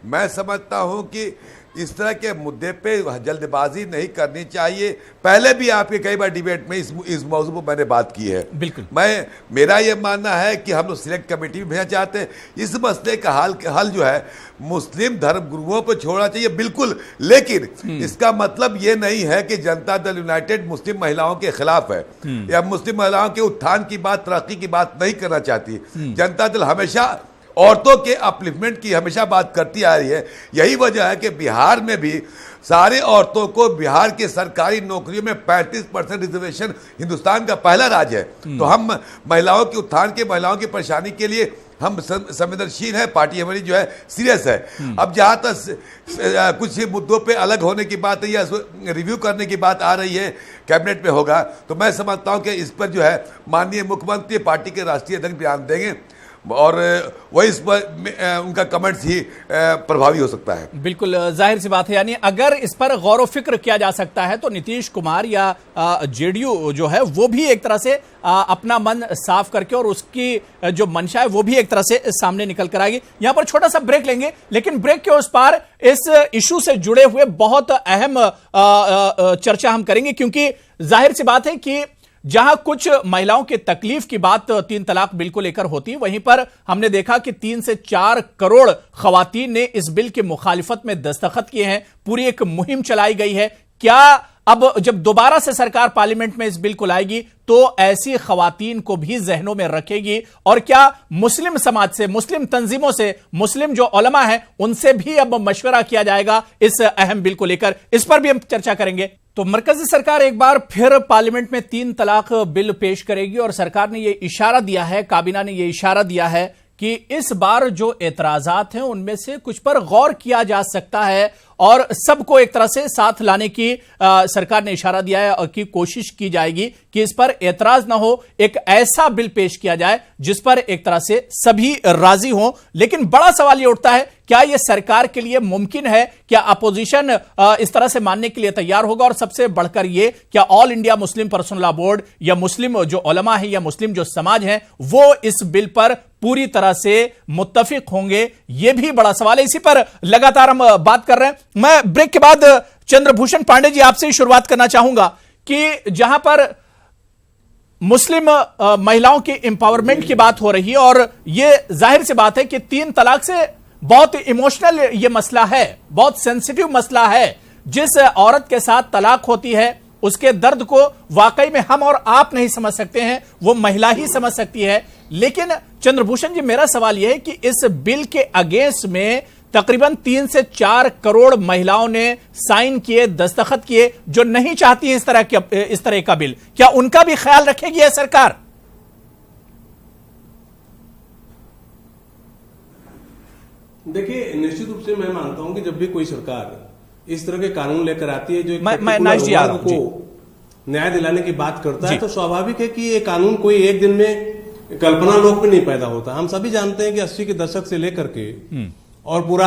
मैं समझता हूं कि इस तरह के मुद्दे पे जल्दबाजी नहीं करनी चाहिए। पहले भी आपके कई बार डिबेट में इस मौजू पर मैंने बात की है। बिल्कुल, मेरा ये मानना है कि हम लोग सिलेक्ट कमेटी में भेजना चाहते हैं। इस मसले का हल जो है मुस्लिम धर्म गुरुओं पर छोड़ना चाहिए, बिल्कुल, लेकिन इसका मतलब ये नहीं है कि जनता दल यूनाइटेड मुस्लिम महिलाओं के खिलाफ है या मुस्लिम महिलाओं के उत्थान की बात, तरक्की की बात नहीं करना चाहती। जनता दल हमेशा औरतों के अपलिफ्टमेंट की हमेशा बात करती आ रही है। यही वजह है कि बिहार में भी सारे औरतों को बिहार के सरकारी नौकरियों में 35% रिजर्वेशन हिंदुस्तान का पहला राज्य है। तो हम महिलाओं के उत्थान के, महिलाओं की परेशानी के लिए हम संवेदनशील है, पार्टी हमारी जो है सीरियस है। अब जहां तक कुछ मुद्दों पे अलग होने की बात है या रिव्यू करने की बात आ रही है, कैबिनेट में होगा, तो मैं समझता हूं कि इस पर जो है माननीय मुख्यमंत्री, पार्टी के राष्ट्रीय अध्यक्ष बयान देंगे और वही इस पर उनका कमेंट्स ही प्रभावी हो सकता है। बिल्कुल, जाहिर सी बात है। यानी अगर इस पर गौर व फिक्र किया जा सकता है तो नीतीश कुमार या जेडीयू जो है वो भी एक तरह से अपना मन साफ करके और उसकी जो मंशा है वो भी एक तरह से सामने निकल कर आएगी। यहां पर छोटा सा ब्रेक लेंगे, लेकिन ब्रेक के उस पार इस इशू से जुड़े हुए बहुत अहम चर्चा हम करेंगे, क्योंकि जाहिर सी बात है कि जहां कुछ महिलाओं की तकलीफ की बात 3 तलाक बिल को लेकर होती है, वहीं पर हमने देखा कि 3 से 4 करोड़ खवातीन ने इस बिल की मुखालिफत में दस्तखत किए हैं। पूरी एक मुहिम चलाई गई है। क्या अब जब दोबारा से सरकार पार्लियामेंट में इस बिल को लाएगी तो ऐसी खवातीन को भी जहनों में रखेगी, और क्या मुस्लिम समाज से, मुस्लिम तंजीमों से, मुस्लिम जो उलमा है उनसे भी अब मशवरा किया जाएगा इस अहम बिल को लेकर? इस पर भी हम चर्चा करेंगे। तो मरकजी सरकार एक बार फिर पार्लियामेंट में 3 तलाक बिल पेश करेगी और सरकार ने यह इशारा दिया है, काबीना ने यह इशारा दिया है कि इस बार जो एतराजात हैं उनमें से कुछ पर गौर किया जा सकता है और सबको एक तरह से साथ लाने की सरकार ने इशारा दिया है और की कोशिश की जाएगी कि इस पर एतराज ना हो, एक ऐसा बिल पेश किया जाए जिस पर एक तरह से सभी राजी हों। लेकिन बड़ा सवाल यह उठता है, क्या यह सरकार के लिए मुमकिन है? क्या अपोजिशन इस तरह से मानने के लिए तैयार होगा? और सबसे बढ़कर यह, क्या all India Muslim personal law board या मुस्लिम जो उलमा है या मुस्लिम जो समाज है वो इस बिल पर पूरी तरह से मुत्तफिक होंगे, यह भी बड़ा सवाल है। इसी पर लगातार हम बात कर रहे हैं। मैं ब्रेक के बाद चंद्रभूषण पांडे जी आपसे ही शुरुआत करना चाहूंगा कि जहां पर मुस्लिम महिलाओं के एम्पावरमेंट की बात हो रही है और यह जाहिर सी बात है कि 3 तलाक से बहुत इमोशनल यह मसला है, बहुत सेंसिटिव मसला है। जिस औरत के साथ तलाक होती है उसके दर्द को वाकई में हम और आप नहीं समझ सकते हैं, वो महिला ही समझ सकती है। लेकिन चंद्रभूषण जी, मेरा सवाल यह है कि इस बिल के अगेंस्ट में तकरीबन 3 से 4 करोड़ महिलाओं ने साइन किए, दस्तखत किए, जो नहीं चाहती इस तरह का बिल। क्या उनका भी ख्याल रखेगी यह सरकार? देखिए, निश्चित रूप से मैं मानता हूं कि जब भी कोई सरकार इस तरह के कानून लेकर आती है जो वर्ग को न्याय दिलाने की बात करता है, तो स्वाभाविक है कि ये कानून कोई एक दिन में कल्पना लोक में नहीं पैदा होता। हम सभी जानते हैं कि 80 के दशक से लेकर के और पूरा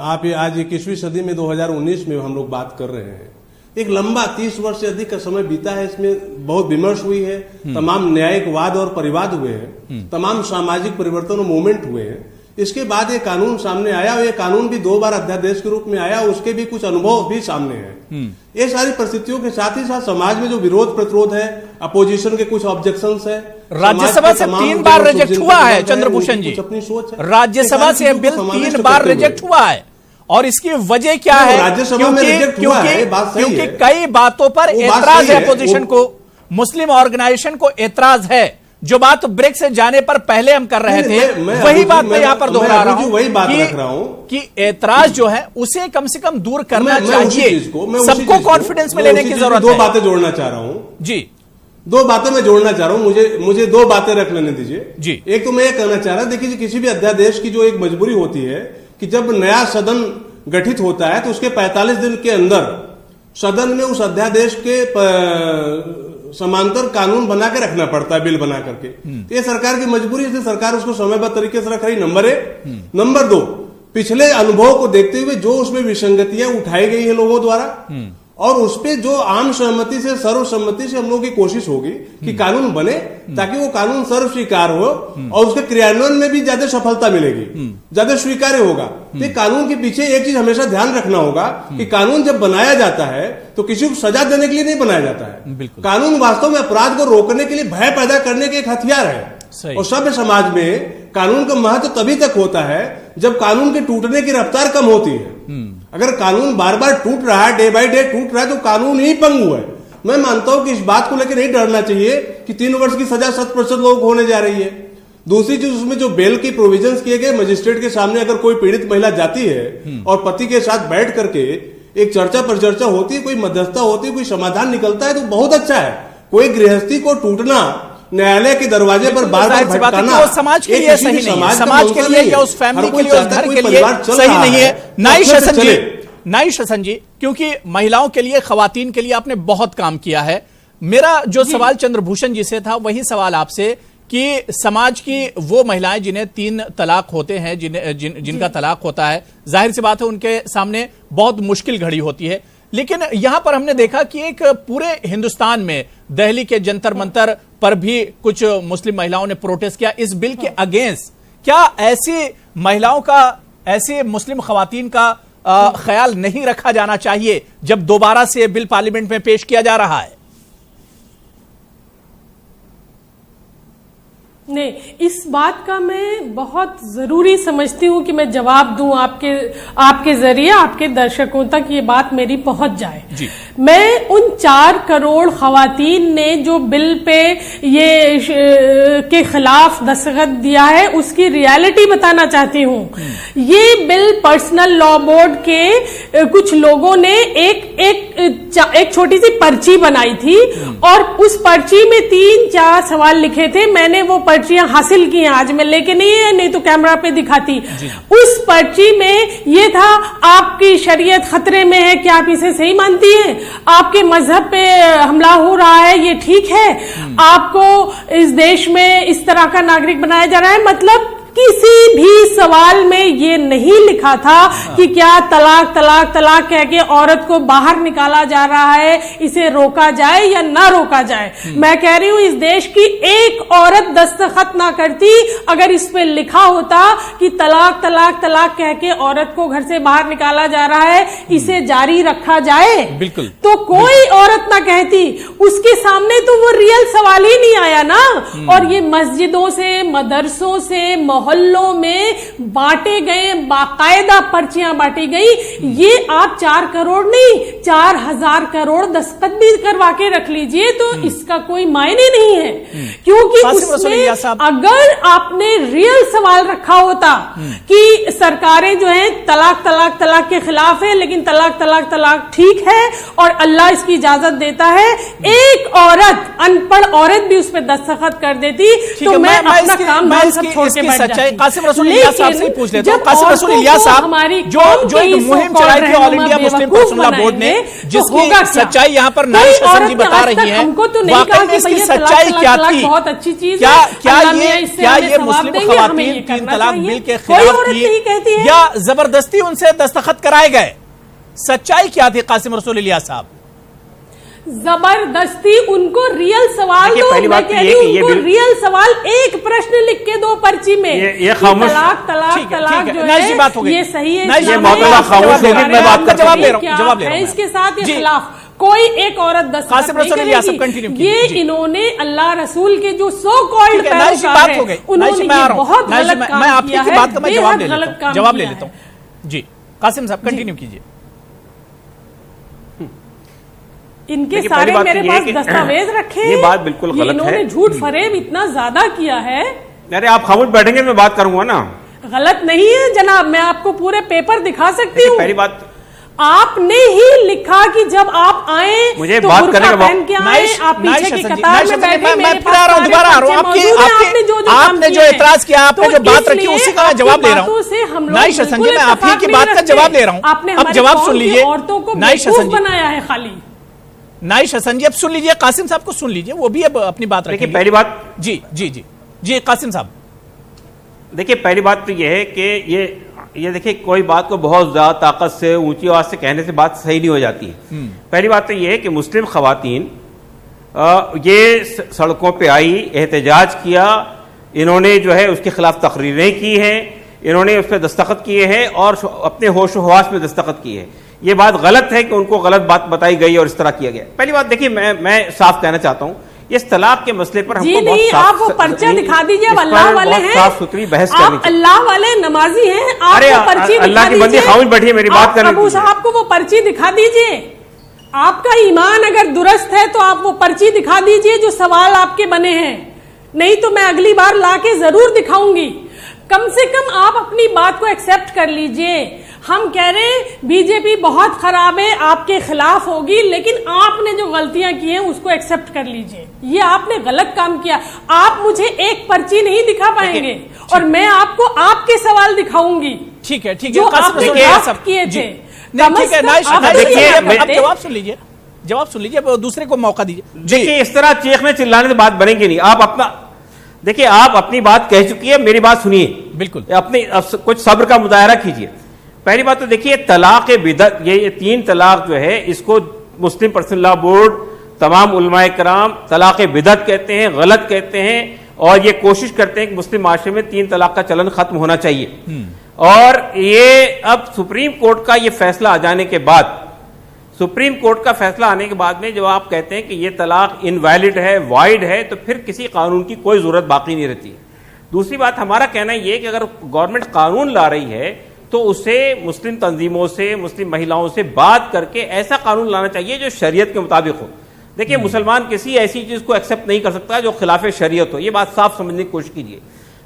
आप आज 21वीं सदी में 2019 में हम लोग बात कर रहे हैं, एक लंबा 30 वर्ष से अधिक का समय बीता है। इसमें बहुत विमर्श हुई है, तमाम न्यायिक वाद और परिवाद हुए हैं, तमाम सामाजिक परिवर्तन और मूवमेंट हुए हैं। इसके बाद ये कानून सामने आया और ये कानून भी 2 बार अध्यादेश के रूप में आया, उसके भी कुछ अनुभव भी सामने हैं। ये सारी परिस्थितियों के साथ ही साथ समाज में जो विरोध प्रतिरोध है, अपोजिशन के कुछ ऑब्जेक्शंस है, राज्यसभा से 3 बार रिजेक्ट हुआ है चंद्रभूषण जी, अपनी सोच है। राज्यसभा से बिल 3 बार रिजेक्ट हुआ है और इसकी वजह क्या है? राज्यसभा में रिजेक्ट हुआ है, बात सही है। क्योंकि कई बातों पर एतराज है अपोजिशन को, मुस्लिम ऑर्गेनाइजेशन को एतराज है। जो बात ब्रेक से जाने पर पहले हम कर रहे थे, वही बात मैं यहां पर दोहरा रहा हूं, वही बात रख रहा हूं कि एतराज जो है उसे कम से कम दूर करना चाहिए। सबको कॉन्फिडेंस में लेने की जरूरत है। 2 बातें जोड़ना चाह रहा हूं जी, 2 बातें मैं जोड़ना चाह रहा हूं, मुझे 2 बातें रख लेने दीजिए जी। एक तो मैं ये कहना चाह रहा, देखिए किसी भी अध्यादेश की जो एक मजबूरी होती है कि जब नया सदन गठित होता है तो उसके 45 दिन के अंदर सदन में उस अध्यादेश के समांतर कानून बना के रखना पड़ता है, बिल बना करके। तो ये सरकार की मजबूरी है, सरकार उसको समयबद्ध तरीके से रख रही, नंबर 1। नंबर 2, पिछले अनुभव को देखते हुए जो उसमें विसंगतियां उठाई गई है लोगों द्वारा और उसपे जो आम सहमति से, सर्वसम्मति से हम लोगों की कोशिश होगी कि कानून बने ताकि वो कानून सर्व स्वीकार हो और उसके क्रियान्वयन में भी ज्यादा सफलता मिलेगी, ज्यादा स्वीकार्य होगा। तो कानून के पीछे एक चीज हमेशा ध्यान रखना होगा कि कानून जब बनाया जाता है तो किसी को सजा देने के लिए नहीं बनाया जाता है। कानून वास्तव में अपराध को रोकने के लिए, भय पैदा करने के एक हथियार है। और सभ्य समाज में कानून का महत्व तभी तक होता है जब कानून के टूटने की रफ्तार कम होती है। अगर कानून बार बार टूट रहा है, डे बाय डे टूट रहा है, तो कानून ही पंगु है। मैं मानता हूं कि इस बात को लेकर नहीं डरना चाहिए कि 3 वर्ष की सजा 100% लोगों को होने जा रही है। दूसरी चीज, उसमें जो बेल की प्रोविजंस किए गए, मजिस्ट्रेट के सामने अगर कोई पीड़ित महिला जाती है और पति के साथ बैठ करके एक चर्चा पर चर्चा होती है, कोई मध्यस्थता होती है, कोई समाधान निकलता है, तो बहुत अच्छा है। कोई गृहस्थी को टूटना, न्यायालय के दरवाजे पर बार बार भटकाना, वो समाज के लिए सही नहीं है, समाज के लिए या उस फैमिली के लिए, उस घर के लिए सही नहीं है। नाई शसन जी, क्योंकि महिलाओं के लिए, खवातीन के लिए आपने बहुत काम किया है। मेरा जो सवाल चंद्रभूषण जी से था वही सवाल आपसे कि समाज की वो महिलाएं जिन्हें 3 तलाक होते हैं, जिनका तलाक होता है, जाहिर सी बात है उनके सामने बहुत मुश्किल घड़ी होती है। लेकिन यहां पर हमने देखा कि एक पूरे हिंदुस्तान में दिल्ली के जंतर मंतर पर भी कुछ मुस्लिम महिलाओं ने प्रोटेस्ट किया इस बिल के अगेंस्ट। क्या ऐसी महिलाओं का, ऐसे मुस्लिम खवातीन का ख्याल नहीं रखा जाना चाहिए जब दोबारा से बिल पार्लियामेंट में पेश किया जा रहा है? नहीं, इस बात का मैं बहुत जरूरी समझती हूँ कि मैं जवाब दूं आपके जरिए आपके दर्शकों तक ये बात मेरी पहुंच जाए। मैं उन 4 करोड़ खवातीन ने जो बिल पे ये के खिलाफ दस्तखत दिया है उसकी रियलिटी बताना चाहती हूँ। ये बिल पर्सनल लॉ बोर्ड के कुछ लोगों ने एक छोटी सी पर्ची बनाई थी और उस पर्ची में 3-4 सवाल लिखे थे। मैंने वो पर्चियां हासिल की हैं, आज मैं लेके नहीं तो कैमरा पे दिखाती। उस पर्ची में ये था, आपकी शरीयत खतरे में है, क्या आप इसे सही मानती हैं? आपके मजहब पे हमला हो रहा है, ये ठीक है? आपको इस देश में इस तरह का नागरिक बनाया जा रहा है, मतलब किसी भी सवाल में ये नहीं लिखा था कि क्या तलाक तलाक तलाक कह के औरत को बाहर निकाला जा रहा है, इसे रोका जाए या ना रोका जाए। मैं कह रही हूं इस देश की एक औरत दस्तखत ना करती अगर इस पे लिखा होता कि तलाक तलाक तलाक कह के औरत को घर से बाहर निकाला जा रहा है, इसे जारी रखा जाए। बिल्कुल। तो कोई औरत ना कहती। उसके सामने तो वो रियल सवाल ही नहीं आया ना। और ये मस्जिदों से, मदरसों से, मोहल्लों में बांटे गए, बाकायदा पर्चियां बांटी गई। ये आप 4 करोड़ नहीं 4000 करोड़ दस्तखत भी करवा के रख लीजिए तो इसका कोई मायने नहीं है। क्योंकि उसमें अगर आपने रियल सवाल रखा होता कि सरकारें जो है तलाक तलाक तलाक के खिलाफ है, लेकिन तलाक तलाक तलाक ठीक है और अल्लाह इसकी इजाजत देता है, एक औरत, अनपढ़ औरत भी उस पर दस्तखत कर देती तो मैं अपना काम सब छोड़ के बैठ जाती। कासिम रसूल इलियास साहब से पूछ लेता हूं। कासिम रसूल इलियास साहब, जो एक मुहिम चलाई थी all India Muslim personal board ने, जिसकी सच्चाई यहाँ पर नाइश हसन जी बता रही है, वाकई में इसकी सच्चाई क्या थी? बहुत अच्छी चीज क्या ये मुस्लिम खवातीन 3 तलाक बिल के खिलाफ थी या जबरदस्ती उनसे दस्तखत कराए गए? सच्चाई क्या थी कासिम रसूल इलियास साहब? जबरदस्ती उनको रियल सवाल दो। मैं कह रही हूं उनको रियल सवाल, एक प्रश्न लिख के दो पर्ची में। ये खामोश तलाक तलाक तलाक जो है बात हो गई। ये सही है, ये मौजूदा खामोश होगी। मैं बात कर जवाब ले रहा हूं इसके साथ ये खिलाफ कोई एक औरत दस्तखत नहीं करेगी। ये इन्होंने अल्लाह रसूल के जो सो कॉल्ड पैरोकार हैं उन्होंने बहुत गलत काम किया है। बात का मैं जवाब ले लेता हूं जी। कासिम साहब कंटिन्यू कीजिए। इनके सारे मेरे पास दस्तावेज रखे हैं। ये बात बिल्कुल गलत है। इन्होंने झूठ फरेब इतना ज्यादा किया है। अरे आप खामोश बैठेंगे मैं बात करूंगा ना। गलत नहीं है जनाब, मैं आपको पूरे पेपर दिखा सकती हूँ। पहली बात आपने ही लिखा कि जब आप आए मुझे तो बात बुर्का करने पहन के आए, आप पीछे की कतार में बैठे। मैं फिर आ रहा हूं, दोबारा आ रहा हूं। आपने जो एतराज किया, आपने जो बात रखी, उसी का मैं जवाब ले रहा हूं। नाइश हसन जी, मैं आप ही की बात का जवाब ले रहा हूं। आपने अब जवाब सुन लीजिए। औरतों को नाइश हसन जी बनाया है खाली। नाइश हसन जी अब सुन लीजिए, कासिम साहब को सुन लीजिए, वो भी अब अपनी बात रखेंगे। पहली बात जी जी जी जी कासिम साहब, देखिए पहली बात तो यह है कि ये देखिए कोई बात को बहुत ज्यादा ताकत से, ऊंची आवाज से कहने से बात सही नहीं हो जाती है। पहली बात तो यह है कि मुस्लिम खवातीन ये सड़कों पे आई, एहतजाज किया, इन्होंने जो है उसके खिलाफ तकरीरें की हैं, इन्होंने उस पर दस्तखत किए हैं और अपने होश हवास में दस्तखत किए हैं। ये बात गलत है कि उनको गलत बात बताई गई और इस तरह किया गया। पहली बात देखिए मैं साफ कहना चाहता हूं, इस तलाक के मसले पर हमको बहुत आप वो पर्चा दिखा दीजिए। अल्लाह वाले हैं, साफ सुथरी बहस करनी चाहिए। अल्लाह वाले नमाजी हैं, आप वो पर्ची अल्लाह की बंदी खामोश बैठिए, मेरी बात करने अबू साहब को वो पर्ची दिखा दीजिए। आपका ईमान अगर दुरुस्त है तो आप वो पर्ची दिखा दीजिए जो सवाल आपके बने हैं, नहीं तो मैं अगली बार लाके जरूर दिखाऊंगी। कम से कम आप अपनी बात को एक्सेप्ट कर लीजिए। हम कह रहे हैं बीजेपी बहुत खराब है, आपके खिलाफ होगी, लेकिन आपने जो गलतियां की हैं उसको एक्सेप्ट कर लीजिए। ये आपने गलत काम किया। आप मुझे एक पर्ची नहीं दिखा पाएंगे और मैं आपको आपके सवाल दिखाऊंगी। ठीक है जो आपने ड्राफ्ट किए थे। जवाब सुन लीजिए, जवाब सुन लीजिए, दूसरे को मौका दीजिए। देखिए इस तरह चीखने चिल्लाने से बात बनेगी नहीं। आप अपना देखिए, आप अपनी बात कह चुकी है, मेरी बात सुनिए। बिल्कुल अपनी कुछ सब्र का मुजाहरा कीजिए। पहली बात तो देखिए तलाक बिदअत, ये 3 तलाक जो है इसको मुस्लिम पर्सनल लॉ बोर्ड, तमाम उलमाए कराम तलाक बिदअत कहते हैं, गलत कहते हैं और ये कोशिश करते हैं कि मुस्लिम माशरे में 3 तलाक का चलन खत्म होना चाहिए। और ये अब सुप्रीम कोर्ट का ये फैसला आ जाने के बाद, सुप्रीम कोर्ट का फैसला आने के बाद में जब आप कहते हैं कि ये तलाक इनवैलिड है, वाइड है, तो फिर किसी कानून की कोई जरूरत बाकी नहीं रहती। दूसरी बात हमारा कहना यह कि अगर गवर्नमेंट कानून ला रही है तो उसे मुस्लिम तंजीमों से, मुस्लिम महिलाओं से बात करके ऐसा कानून लाना चाहिए जो शरीयत के मुताबिक हो। देखिए मुसलमान किसी ऐसी चीज को एक्सेप्ट नहीं कर सकता जो खिलाफ शरीयत हो। ये बात साफ समझने की कोशिश कीजिए।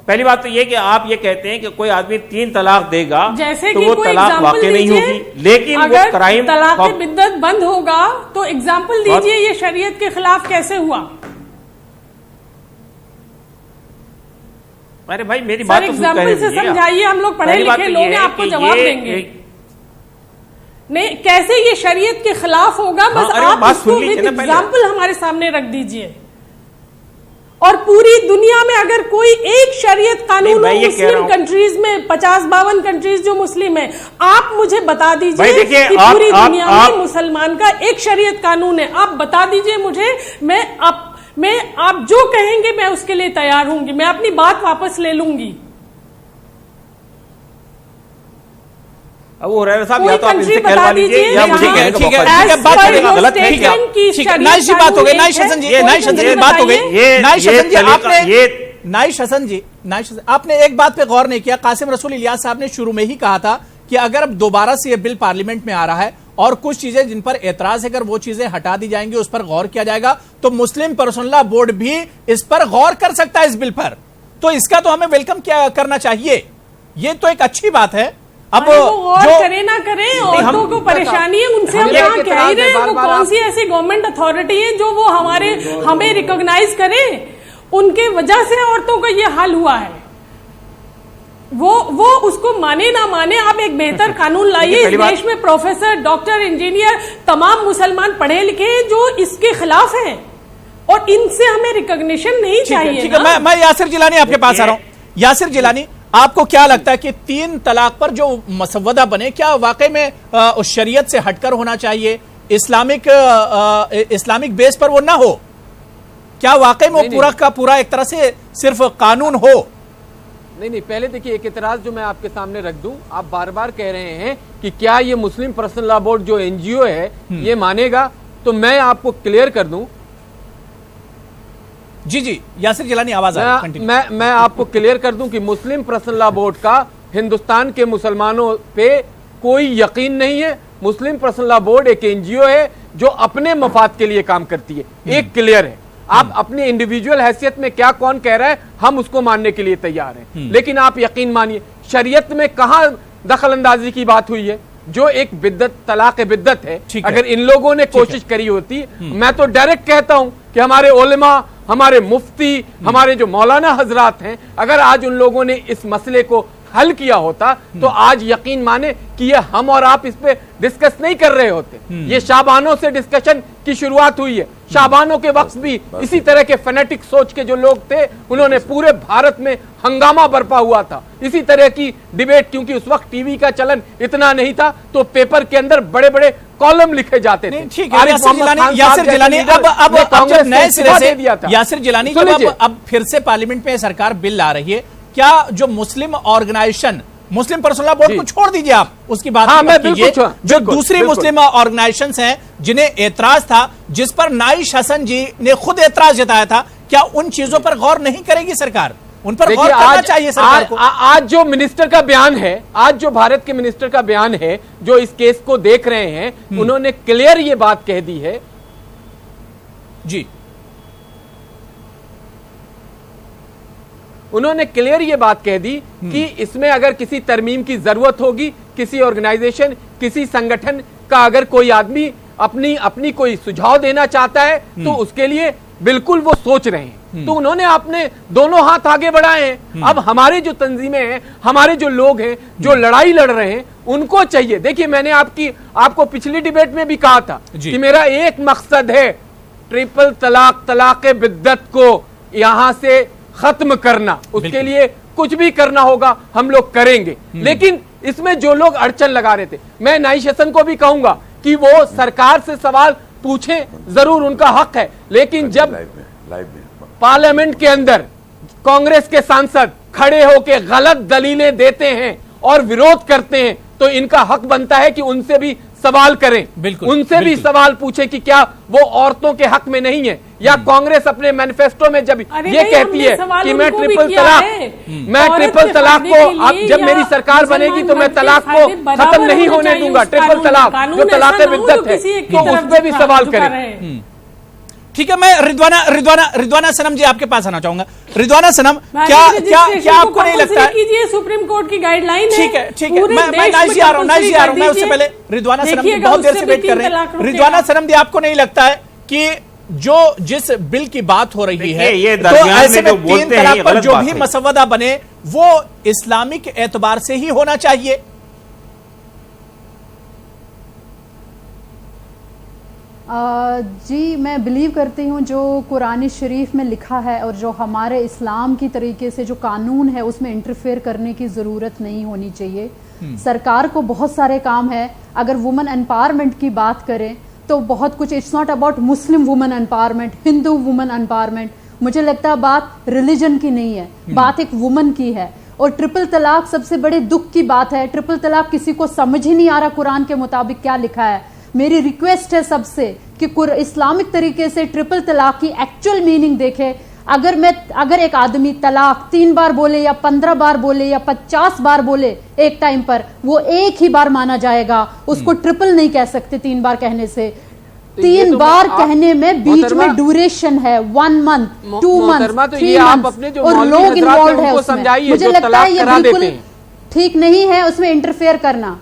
पहली बात तो ये कि आप ये कहते हैं कि कोई आदमी 3 तलाक देगा तो वो तलाक वाकई नहीं होगी, लेकिन वो क्राइम तलाक बिद्दत बंद होगा तो एग्जाम्पल दीजिए ये शरीयत के खिलाफ कैसे हुआ? अरे भाई मेरी बात तो एग्जाम्पल से समझाइए, हम लोग पढ़े लिखे लोग हैं, आपको जवाब देंगे। नहीं, कैसे ये शरीयत के खिलाफ होगा, बस आप उसको विद एग्जाम्पल हमारे सामने रख दीजिए। और पूरी दुनिया में अगर कोई एक शरीयत कानून हो मुस्लिम कंट्रीज में, 50-52 कंट्रीज जो मुस्लिम है, आप मुझे बता दीजिए कि पूरी दुनिया में मुसलमान का एक शरीयत कानून है। आप बता दीजिए मुझे, मैं आप जो कहेंगे मैं उसके लिए तैयार हूंगी, मैं अपनी बात वापस ले लूंगी। अबू हुरैरा साहब, या तो आप इनसे कहलवा लीजिए या मुझे ठीक है, बात हो गई, गलत है, ठीक है, नाइस जी बात हो गई, नाइस हसन जी, नाइस हसन जी बात हो गई, नाइस हसन जी आपने, नाइस हसन जी, आपने एक बात पे गौर नहीं किया। कासिम रसूल इलियास साहब ने शुरू में ही कहा था कि अगर अब दोबारा से ये बिल पार्लियामेंट में आ रहा है और कुछ चीजें जिन पर एतराज है, अगर वो चीजें हटा दी जाएंगी, उस पर गौर किया जाएगा, तो मुस्लिम पर्सनल लॉ बोर्ड भी इस पर गौर कर सकता है इस बिल पर। तो इसका तो हमें वेलकम करना चाहिए, ये तो एक अच्छी बात है। अब जो करे ना करें, औरतों को परेशानी है, उनसे हम यहाँ कह ही रहे हैं, वो कौन सी ऐसी गवर्नमेंट अथॉरिटी है जो वो हमें रिकॉग्नाइज करे? उनके वजह से औरतों का ये हाल हुआ है। वो उसको माने ना माने, आप एक बेहतर कानून लाइए। इस देश में प्रोफेसर, डॉक्टर, इंजीनियर, तमाम मुसलमान पढ़े लिखे हैं जो इसके खिलाफ हैं, और इनसे हमें रिकॉग्निशन नहीं चाहिए। ठीक है, मैं यासिर जिलानी आपके पास आ रहा हूं। यासिर जिलानी, आपको क्या लगता है कि 3 तलाक पर जो मसवदा बने, क्या वाकई में उस शरीयत से हटकर होना चाहिए, इस्लामिक बेस पर वो ना हो? क्या वाकई में वो पूरा का पूरा एक तरह से सिर्फ कानून हो? नहीं, पहले देखिए, एक इतराज जो मैं आपके सामने रख दूं, आप बार बार कह रहे हैं कि क्या ये मुस्लिम पर्सनल लॉ बोर्ड जो एनजीओ है ये मानेगा, तो मैं आपको क्लियर कर दूं। जी, यासिर जिलानी आवाज आ रही है। मैं आपको क्लियर कर दूं कि मुस्लिम पर्सनल लॉ बोर्ड का हिंदुस्तान के मुसलमानों पे कोई यकीन नहीं है। मुस्लिम पर्सनल लॉ बोर्ड एक एनजीओ है जो अपने मफाद के लिए काम करती है, एक क्लियर है। आप अपनी इंडिविजुअल हैसियत में क्या कौन कह रहा है, हम उसको मानने के लिए तैयार हैं, लेकिन आप यकीन मानिए, शरीयत में कहां दखल अंदाजी की बात हुई है? जो एक बिद्दत, तलाक बिद्दत है, अगर इन लोगों ने कोशिश करी होती, मैं तो डायरेक्ट कहता हूं कि हमारे उलेमा, हमारे मुफ्ती, हमारे जो मौलाना हजरात हैं, अगर आज उन लोगों ने इस मसले को हल किया होता तो आज यकीन माने कि ये हम और आप इस पे डिस्कस नहीं कर रहे होते। ये शाबानों से डिस्कशन की शुरुआत हुई है। शाबानों के वक्त भी इसी तरह के फेनेटिक सोच के जो लोग थे, उन्होंने पूरे भारत में हंगामा बरपा हुआ था, इसी तरह की डिबेट, क्योंकि उस वक्त टीवी का चलन इतना नहीं था, तो पेपर के अंदर बड़े बड़े कॉलम लिखे जाते थे। ठीक है, यासिर जिलानी, अब जब नए सिरे से यासिर जिलानी, अब फिर से पार्लियामेंट में सरकार बिल ला रही है, क्या जो मुस्लिम ऑर्गेनाइजेशन, मुस्लिम पर्सनल लॉ बोर्ड को छोड़ दीजिए आप, उसकी बात कीजिए, जो दूसरी मुस्लिम ऑर्गेनाइजेशंस हैं जिन्हें एतराज था, जिस पर नाइश हसन जी ने खुद एतराज जताया था, क्या उन चीजों पर गौर नहीं करेगी सरकार? उन पर गौर करना चाहिए सरकार को। आज जो मिनिस्टर का बयान है, आज जो भारत के मिनिस्टर का बयान है, जो इस केस को देख रहे हैं, उन्होंने क्लियर ये बात कह दी है। जी, उन्होंने क्लियर ये बात कह दी कि इसमें अगर किसी तरमीम की जरूरत होगी, किसी ऑर्गेनाइजेशन, किसी संगठन का अगर कोई आदमी अपनी कोई सुझाव देना चाहता है, तो उसके लिए बिल्कुल वो सोच रहे हैं। तो उन्होंने अपने दोनों हाथ आगे बढ़ाए हैं। अब हमारे जो तंजीमें हैं, हमारे जो लोग हैं जो लड़ाई लड़ रहे हैं, उनको चाहिए। देखिए, मैंने आपको पिछली डिबेट में भी कहा था कि मेरा एक मकसद है, ट्रिपल तलाक, तलाक बिद्दत को यहां से खत्म करना। उसके लिए कुछ भी करना होगा हम लोग करेंगे। लेकिन इसमें जो लोग अड़चन लगा रहे थे, मैं नाइश हसन को भी कहूंगा कि वो सरकार से सवाल पूछें, जरूर उनका हक है, लेकिन जब पार्लियामेंट के अंदर कांग्रेस के सांसद खड़े होकर गलत दलीलें देते हैं और विरोध करते हैं, तो इनका हक बनता है कि उनसे भी सवाल करें, उनसे भी सवाल पूछे कि क्या वो औरतों के हक में नहीं है? या कांग्रेस अपने मैनिफेस्टो में जब ये कहती है कि मैं ट्रिपल तलाक को, अब जब मेरी सरकार बनेगी तो मैं तलाक को खत्म नहीं होने दूंगा, ट्रिपल तलाक जो तलाक बिद्दत है, तो उस पर भी सवाल करें। ठीक है, मैं रिदवाना सनम जी आपके पास आना चाहूंगा। रिदवाना सनम, क्या आपको नहीं लगता है कीजिए, सुप्रीम कोर्ट की गाइडलाइन है। ठीक है, मैं नाइजी आ रहा हूं, मैं उससे पहले रिदवाना सनम जी बहुत देर से वेट कर रहे हैं। रिदवाना सनम जी, आपको नहीं लगता है कि जिस बिल की बात हो रही है, तो ऐसे में 3 तलाक पर जो भी मसवदा बने वो इस्लामिक एतबार से ही होना चाहिए? जी, मैं बिलीव करती हूँ जो कुरान शरीफ में लिखा है और जो हमारे इस्लाम की तरीके से जो कानून है उसमें इंटरफेयर करने की ज़रूरत नहीं होनी चाहिए। सरकार को बहुत सारे काम है। अगर वुमेन एम्पावरमेंट की बात करें तो बहुत कुछ, it's not about Muslim women empowerment, Hindu women empowerment. मुझे लगता है बात रिलीजन की नहीं है, बात एक वुमन की है। और ट्रिपल तलाक सबसे बड़े दुख की बात है। ट्रिपल तलाक किसी को समझ ही नहीं आ रहा कुरान के मुताबिक क्या लिखा है। मेरी रिक्वेस्ट है सबसे कि इस्लामिक तरीके से ट्रिपल तलाक की एक्चुअल मीनिंग देखे। अगर एक आदमी तलाक 3 बार बोले या 15 बार बोले या 50 बार बोले एक टाइम पर, वो एक ही बार माना जाएगा, उसको ट्रिपल नहीं कह सकते 3 बार कहने से। 3 बार कहने में बीच में ड्यूरेशन है, 1 मंथ, 2 मंथ, 3 मंथ, और लोग इन्वॉल्व है उसमें। मुझे लगता है ये बिल्कुल ठीक नहीं है उसमें इंटरफेयर करना।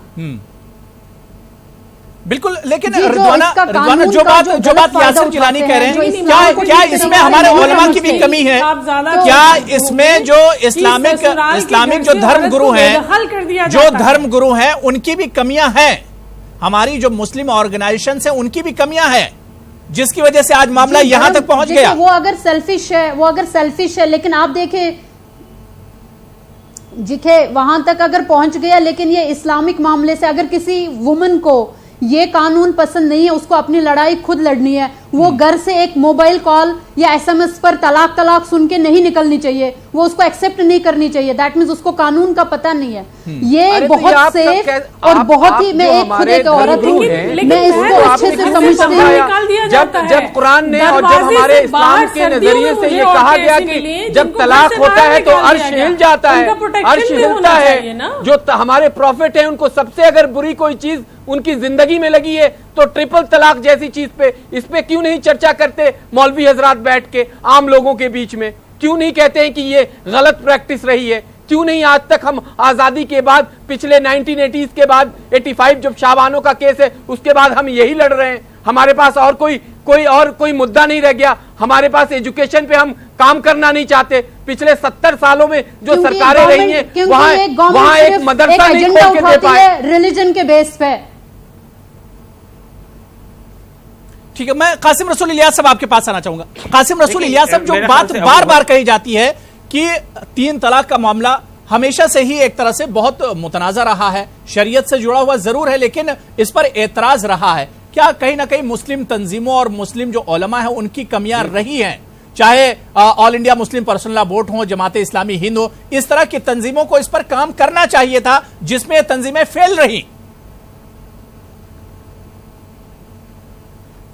बिल्कुल, लेकिन रिजवाना जो बात यासिर जिलानी कह रहे हैं, क्या इसमें हमारे उलमा की भी कमी है? क्या इसमें जो इस्लामिक जो धर्मगुरु हैं उनकी भी कमियां हैं? हमारी जो मुस्लिम ऑर्गेनाइजेशन है उनकी भी कमियां हैं, जिसकी वजह से आज मामला यहां तक पहुंच गया। वो अगर सेल्फिश है, लेकिन आप देखें वहां तक अगर पहुंच गया, लेकिन ये इस्लामिक मामले से अगर किसी वुमन को ये कानून पसंद नहीं है, उसको अपनी लड़ाई खुद लड़नी है, वो घर से एक मोबाइल कॉल या एसएमएस पर तलाक सुन के नहीं निकलनी चाहिए, वो उसको एक्सेप्ट नहीं करनी चाहिए। दैट मींस उसको कानून का पता नहीं है। ये बहुत सेफ और बहुत ही, मैं एक खुद एक औरत हूँ, मैं इसको अच्छे से समझती हूँ। जब कुरान ने और जब हमारे इस्लाम के नजरिए से ये कहा गया कि जब तलाक होता है तो अर्श हिल जाता है, अर्श हिलता है, जो हमारे प्रॉफिट है उनको सबसे अगर बुरी कोई चीज उनकी जिंदगी में लगी है तो ट्रिपल तलाक जैसी चीज पे, इस पे क्यों नहीं चर्चा करते मौलवी हजरात बैठ के आम लोगों के बीच में? क्यों नहीं कहते हैं कि ये गलत प्रैक्टिस रही है? क्यों नहीं आज तक हम आजादी के बाद, पिछले 1980s के बाद, 85 जब शाबानो का केस है उसके बाद हम यही लड़ रहे हैं? हमारे पास और कोई मुद्दा नहीं रह गया। हमारे पास एजुकेशन पे हम काम करना नहीं चाहते। पिछले 70 सालों में जो सरकारें रही हैं वहां एक मदरसा नहीं खोल के दे पाए रिलीजन के बेस पे। ठीक है, मैं कासिम रसूल इलियास साहब आपके पास आना चाहूंगा। कासिम रसूल इलियास साहब, जो बात बार बार कही जाती है कि 3 तलाक का मामला हमेशा से ही एक तरह से बहुत मुतनाज़ा रहा है, शरीयत से जुड़ा हुआ जरूर है, लेकिन इस पर एतराज रहा है। क्या कहीं ना कहीं मुस्लिम तंजीमों और मुस्लिम जो उलमा है उनकी कमियां रही हैं? चाहे all India Muslim personal law board हो, जमात इस्लामी हिंद हो, इस तरह की तंजीमों को इस पर काम करना चाहिए था, जिसमें तंजीमें फेल रही।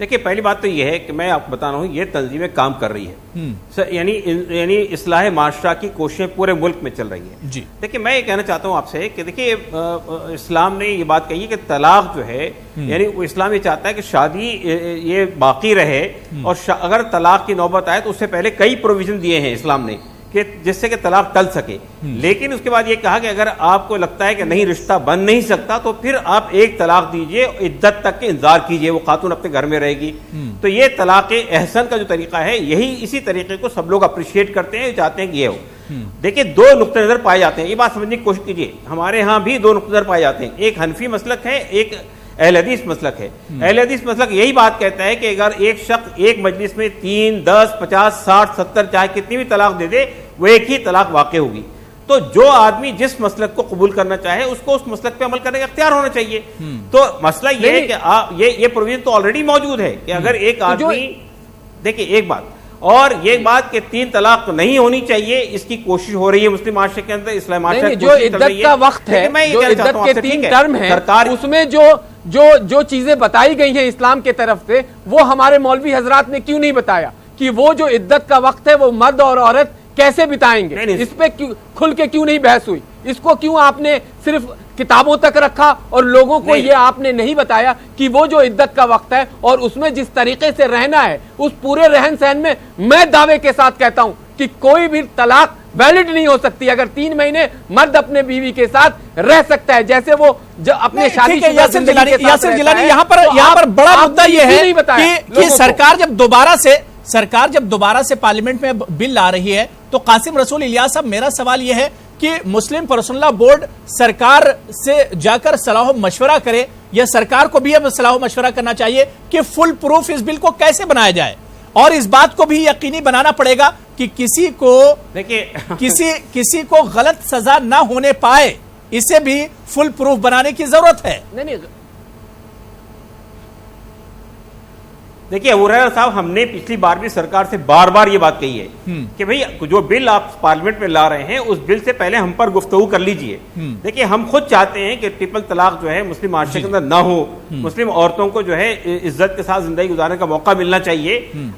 देखिए, पहली बात तो यह है कि मैं आपको बता रहा हूं, ये तंजीमें काम कर रही है, यानी इस्लाह माशरा की कोशिशें पूरे मुल्क में चल रही है जी। देखिए, मैं ये कहना चाहता हूं आपसे कि देखिए, इस्लाम ने ये बात कही है कि तलाक जो है, यानी इस्लाम ये चाहता है कि शादी ये बाकी रहे, और अगर तलाक की नौबत आए तो उससे पहले कई प्रोविजन दिए हैं इस्लाम ने कि जिससे कि तलाक टल सके। लेकिन उसके बाद ये कहा कि अगर आपको लगता है कि नहीं, रिश्ता बन नहीं सकता, तो फिर आप एक तलाक दीजिए, इद्दत तक के इंतजार कीजिए, वो खातून अपने घर में रहेगी। तो ये तलाक एहसन का जो तरीका है, इसी तरीके को सब लोग अप्रिशिएट करते हैं, चाहते हैं कि ये हो। देखिए, 2 नुक्ते नजर पाए जाते हैं, ये बात समझने की कोशिश कीजिए। हमारे यहाँ भी 2 नुक्ते नजर पाए जाते हैं, एक हनफी मसलक है, एक अहले हदीस मसलक है। अहले हदीस मसलक यही बात कहता है कि अगर एक शख्स एक मजलिस में 3, 10, 50, 60, 70 चाहे कितनी भी तलाक दे दे, वो एक ही तलाक वाक़ होगी। तो जो आदमी जिस मसलक को कबूल करना चाहे उसको उस मसलक पे अमल करने का इख्तियार होना चाहिए। तो मसला ये है कि ये प्रोविजन तो ऑलरेडी मौजूद है कि अगर एक आदमी, देखिए एक बात, और ये बात कि 3 तलाक तो नहीं होनी चाहिए, इसकी कोशिश हो रही है मुस्लिम माशरे के अंदर, इस्लाम माशरे जो इद्दत का वक्त है, जो इद्दत के 3 टर्म है, सरकार उसमें जो चीजें बताई गई हैं इस्लाम के तरफ से, वो हमारे मौलवी हजरात ने क्यों नहीं बताया कि वो जो इद्दत का वक्त है वो मर्द और औरत कैसे बिताएंगे? इस पे खुल के क्यों नहीं बहस हुई? इसको क्यों आपने सिर्फ किताबों तक रखा और लोगों को ये आपने नहीं बताया कि वो जो इद्दत का वक्त है और उसमें जिस तरीके से रहना है, उस पूरे रहन सहन में मैं दावे के साथ कहता हूं कि कोई भी तलाक वैलिड नहीं हो सकती अगर 3 महीने मर्द अपने बीवी के साथ रह सकता है, जैसे वो अपने शादी के यासिर जिलानी, यहाँ पर बड़ा मुद्दा यह है कि सरकार जब दोबारा से पार्लियामेंट में बिल ला रही है, तो कासिम रसूल इलियास साहब, मेरा सवाल यह है कि मुस्लिम पर्सनल लॉ बोर्ड सरकार से जाकर सलाह मशवरा करे यह सरकार को भी अब सलाह मशवरा करना चाहिए कि फुल प्रूफ इस बिल को कैसे बनाया जाए, और इस बात को भी यकीनी बनाना पड़ेगा कि किसी को देखिए किसी को गलत सजा ना होने पाए, इसे भी फुल प्रूफ बनाने की जरूरत है। नहीं, देखिए अबू हुरैरा साहब, हमने पिछली बार भी सरकार से बार बार ये बात कही है कि भाई जो बिल आप पार्लियामेंट में ला रहे हैं उस बिल से पहले हम पर गुफ्तगू कर लीजिए। देखिए हम खुद चाहते हैं कि ट्रिपल तलाक जो है मुस्लिम माशरे के अंदर ना हो, मुस्लिम औरतों को जो है इज्जत के साथ जिंदगी गुजारने का मौका मिलना चाहिए।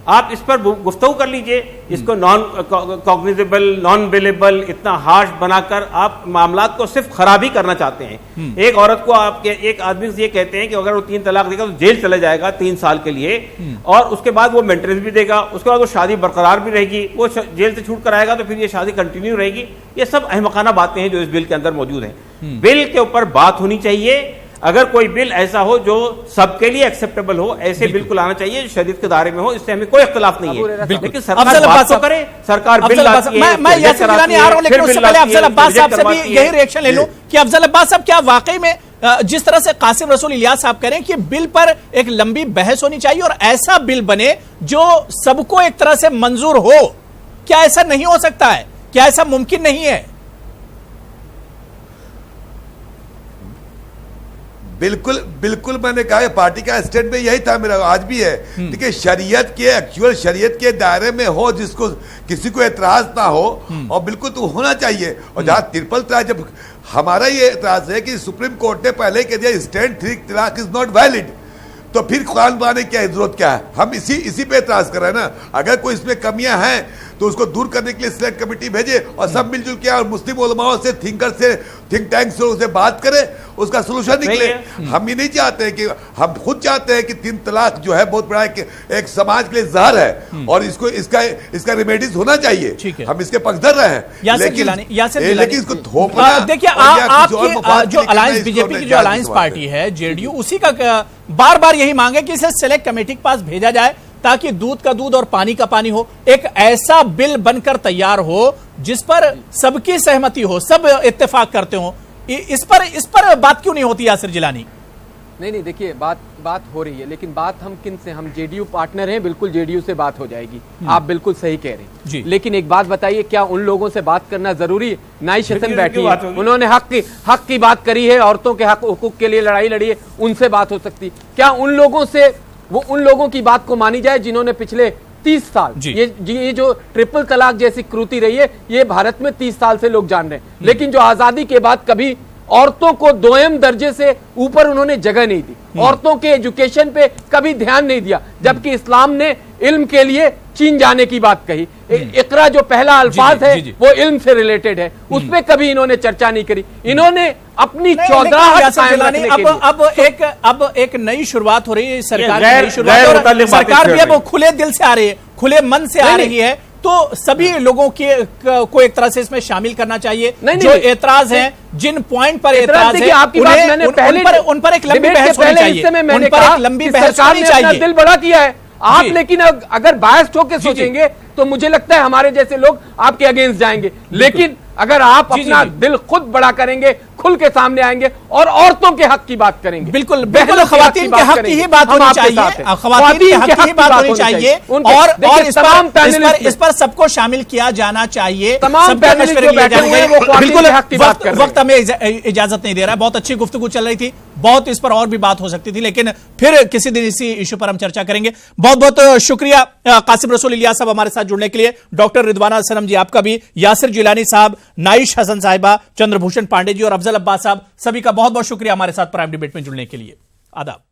आप इस पर गुफ्तगू कर लीजिए, इसको नॉन कॉग्निजेबल, नॉन बिलेबल इतना हार्श बनाकर आप मामलात को सिर्फ खराब ही करना चाहते हैं। एक औरत को आप एक आदमी से ये कहते हैं कि अगर वो 3 तलाक देगा तो जेल चला जाएगा 3 साल के लिए, और उसके बाद वो मेंटेनेंस भी देगा, उसके बाद वो शादी बरकरार भी रहेगी, वो जेल से छूट कर आएगा तो फिर ये शादी कंटिन्यू रहेगी। ये सब अहमकाना बातें हैं जो इस बिल के अंदर मौजूद हैं। बिल के ऊपर बात होनी चाहिए। अगर कोई बिल ऐसा हो जो सबके लिए एक्सेप्टेबल हो, ऐसे बिल को लाना चाहिए जो शरीयत के दायरे में हो, इससे हमें कोई इख्तिलाफ नहीं है। लेकिन सरकार बात तो करे, सरकार बिल लाती है, मैं यासिर जिलानी आ रहा हूं, लेकिन उससे पहले अफजल अब्बास साहब से भी यही रिएक्शन ले लूं कि अफजल अब्बास साहब क्या वाकई में जिस तरह से कासिम रसूल इलियास साहब कह रहे हैं कि बिल पर एक लंबी बहस होनी चाहिए और ऐसा बिल बने जो सबको एक तरह से मंजूर हो, क्या ऐसा नहीं हो सकता है? क्या ऐसा मुमकिन नहीं है? बिल्कुल बिल्कुल, मैंने कहा पार्टी का स्टेटमेंट यही था मेरा, आज भी है। देखिए शरीयत के एक्चुअल शरीयत के दायरे में हो, जिसको किसी को एतराज ना हो, और बिल्कुल तो होना चाहिए। और जहां ट्रिपल तलाक, जब हमारा ये एतराज है कि सुप्रीम कोर्ट ने पहले कह दिया स्टैंड 3 तलाक इज नॉट वैलिड, तो फिर कुरान बनाने की जरूरत क्या है? हम इसी पे एतराज कर रहे हैं ना। अगर कोई इसमें कमियां हैं तो उसको दूर करने के लिए सिलेक्ट कमेटी भेजे और सब मिलजुल के और मुस्लिम उलमाओं से, थिंकर से, थिंक टैंक से उसे बात करें, उसका सोल्यूशन निकले। हम ये नहीं चाहते हैं कि, हम खुद चाहते हैं कि 3 तलाक जो है बहुत बड़ा एक समाज के लिए जहर है और इसका रिमेडीज होना चाहिए। हम इसके पक्षधर रहे हैं, लेकिन इसको थोपना। देखिए आपकी जो अलायंस, बीजेपी की जो अलायंस पार्टी है जेडीयू, उसी का बार बार यही मांग है कि इसे सिलेक्ट कमेटी के पास भेजा जाए ताकि दूध का दूध और पानी का पानी हो, एक ऐसा बिल बनकर तैयार हो जिस पर सबकी सहमति हो, सब इत्तेफाक करते हो। इस पर बात क्यों नहीं होती यासिर जिलानी? नहीं, देखिए बात हो रही है, लेकिन बात हम किन से, हम जेडीयू पार्टनर हैं, बिल्कुल जेडीयू से बात हो जाएगी। आप बिल्कुल सही कह रहे हैं जी। लेकिन एक बात बताइए, क्या उन लोगों से बात करना जरूरी है? नाइश हसन बैठी है, उन्होंने हक की बात करी है, औरतों के हुकूक के लिए लड़ाई लड़ी है, उनसे बात हो सकती। क्या उन लोगों से, वो उन लोगों की बात को मानी जाए जिन्होंने पिछले 30 साल ये जो ट्रिपल तलाक जैसी क्रूती रही है, ये भारत में 30 साल से लोग जान रहे हैं, लेकिन जो आजादी के बाद कभी औरतों को दोयम दर्जे से ऊपर उन्होंने जगह नहीं दी, औरतों के एजुकेशन पे कभी ध्यान नहीं दिया, जबकि इस्लाम ने इल्म के लिए चीन जाने की बात कही। इकरा जो पहला अल्फाज है वो इल्म से रिलेटेड है, उस पर कभी इन्होंने चर्चा नहीं करी। इन्होंने अपनी 14 अब एक नई शुरुआत हो रही है, सरकार की नई शुरुआत, और सरकार भी अब खुले दिल से आ रही है, खुले मन से आ रही है, तो सभी लोगों को एक तरह से इसमें शामिल करना चाहिए। जो एतराज हैं, जिन पॉइंट पर एतराज है, उन पर एक लंबी बहस होनी चाहिए, उन पर एक लंबी बहस होनी चाहिए। दिल बड़ा किया है आप, लेकिन अगर बायस्ड होकर सोचेंगे तो मुझे लगता है हमारे जैसे लोग आपके अगेंस्ट जाएंगे। लेकिन अगर आप अपना दिल खुद बड़ा करेंगे, खुल के सामने आएंगे और औरतों के हक की बात करेंगे, बिल्कुल खवातीन के हक की ही बात होनी चाहिए, खवातीन के हक की ही बात होनी चाहिए, और इस पर सबको शामिल किया जाना चाहिए, सबके मशवरे लिए जाएंगे। बिल्कुल वक्त हमें इजाजत नहीं दे रहा है। बहुत अच्छी गुफ्तगू चल रही थी, बहुत इस पर और भी बात हो सकती थी, लेकिन फिर किसी दिन इसी इशू पर हम चर्चा करेंगे। बहुत बहुत शुक्रिया कासिम रसूल इलियास साहब हमारे साथ जुड़ने के लिए, डॉक्टर रिदवाना सनम जी आपका भी, यासिर जिलानी साहब, नाइश हसन साहिबा, चंद्रभूषण पांडे जी और अफजल अब्बास साहब, सभी का बहुत बहुत शुक्रिया हमारे साथ प्राइम डिबेट में जुड़ने के लिए। आदाब।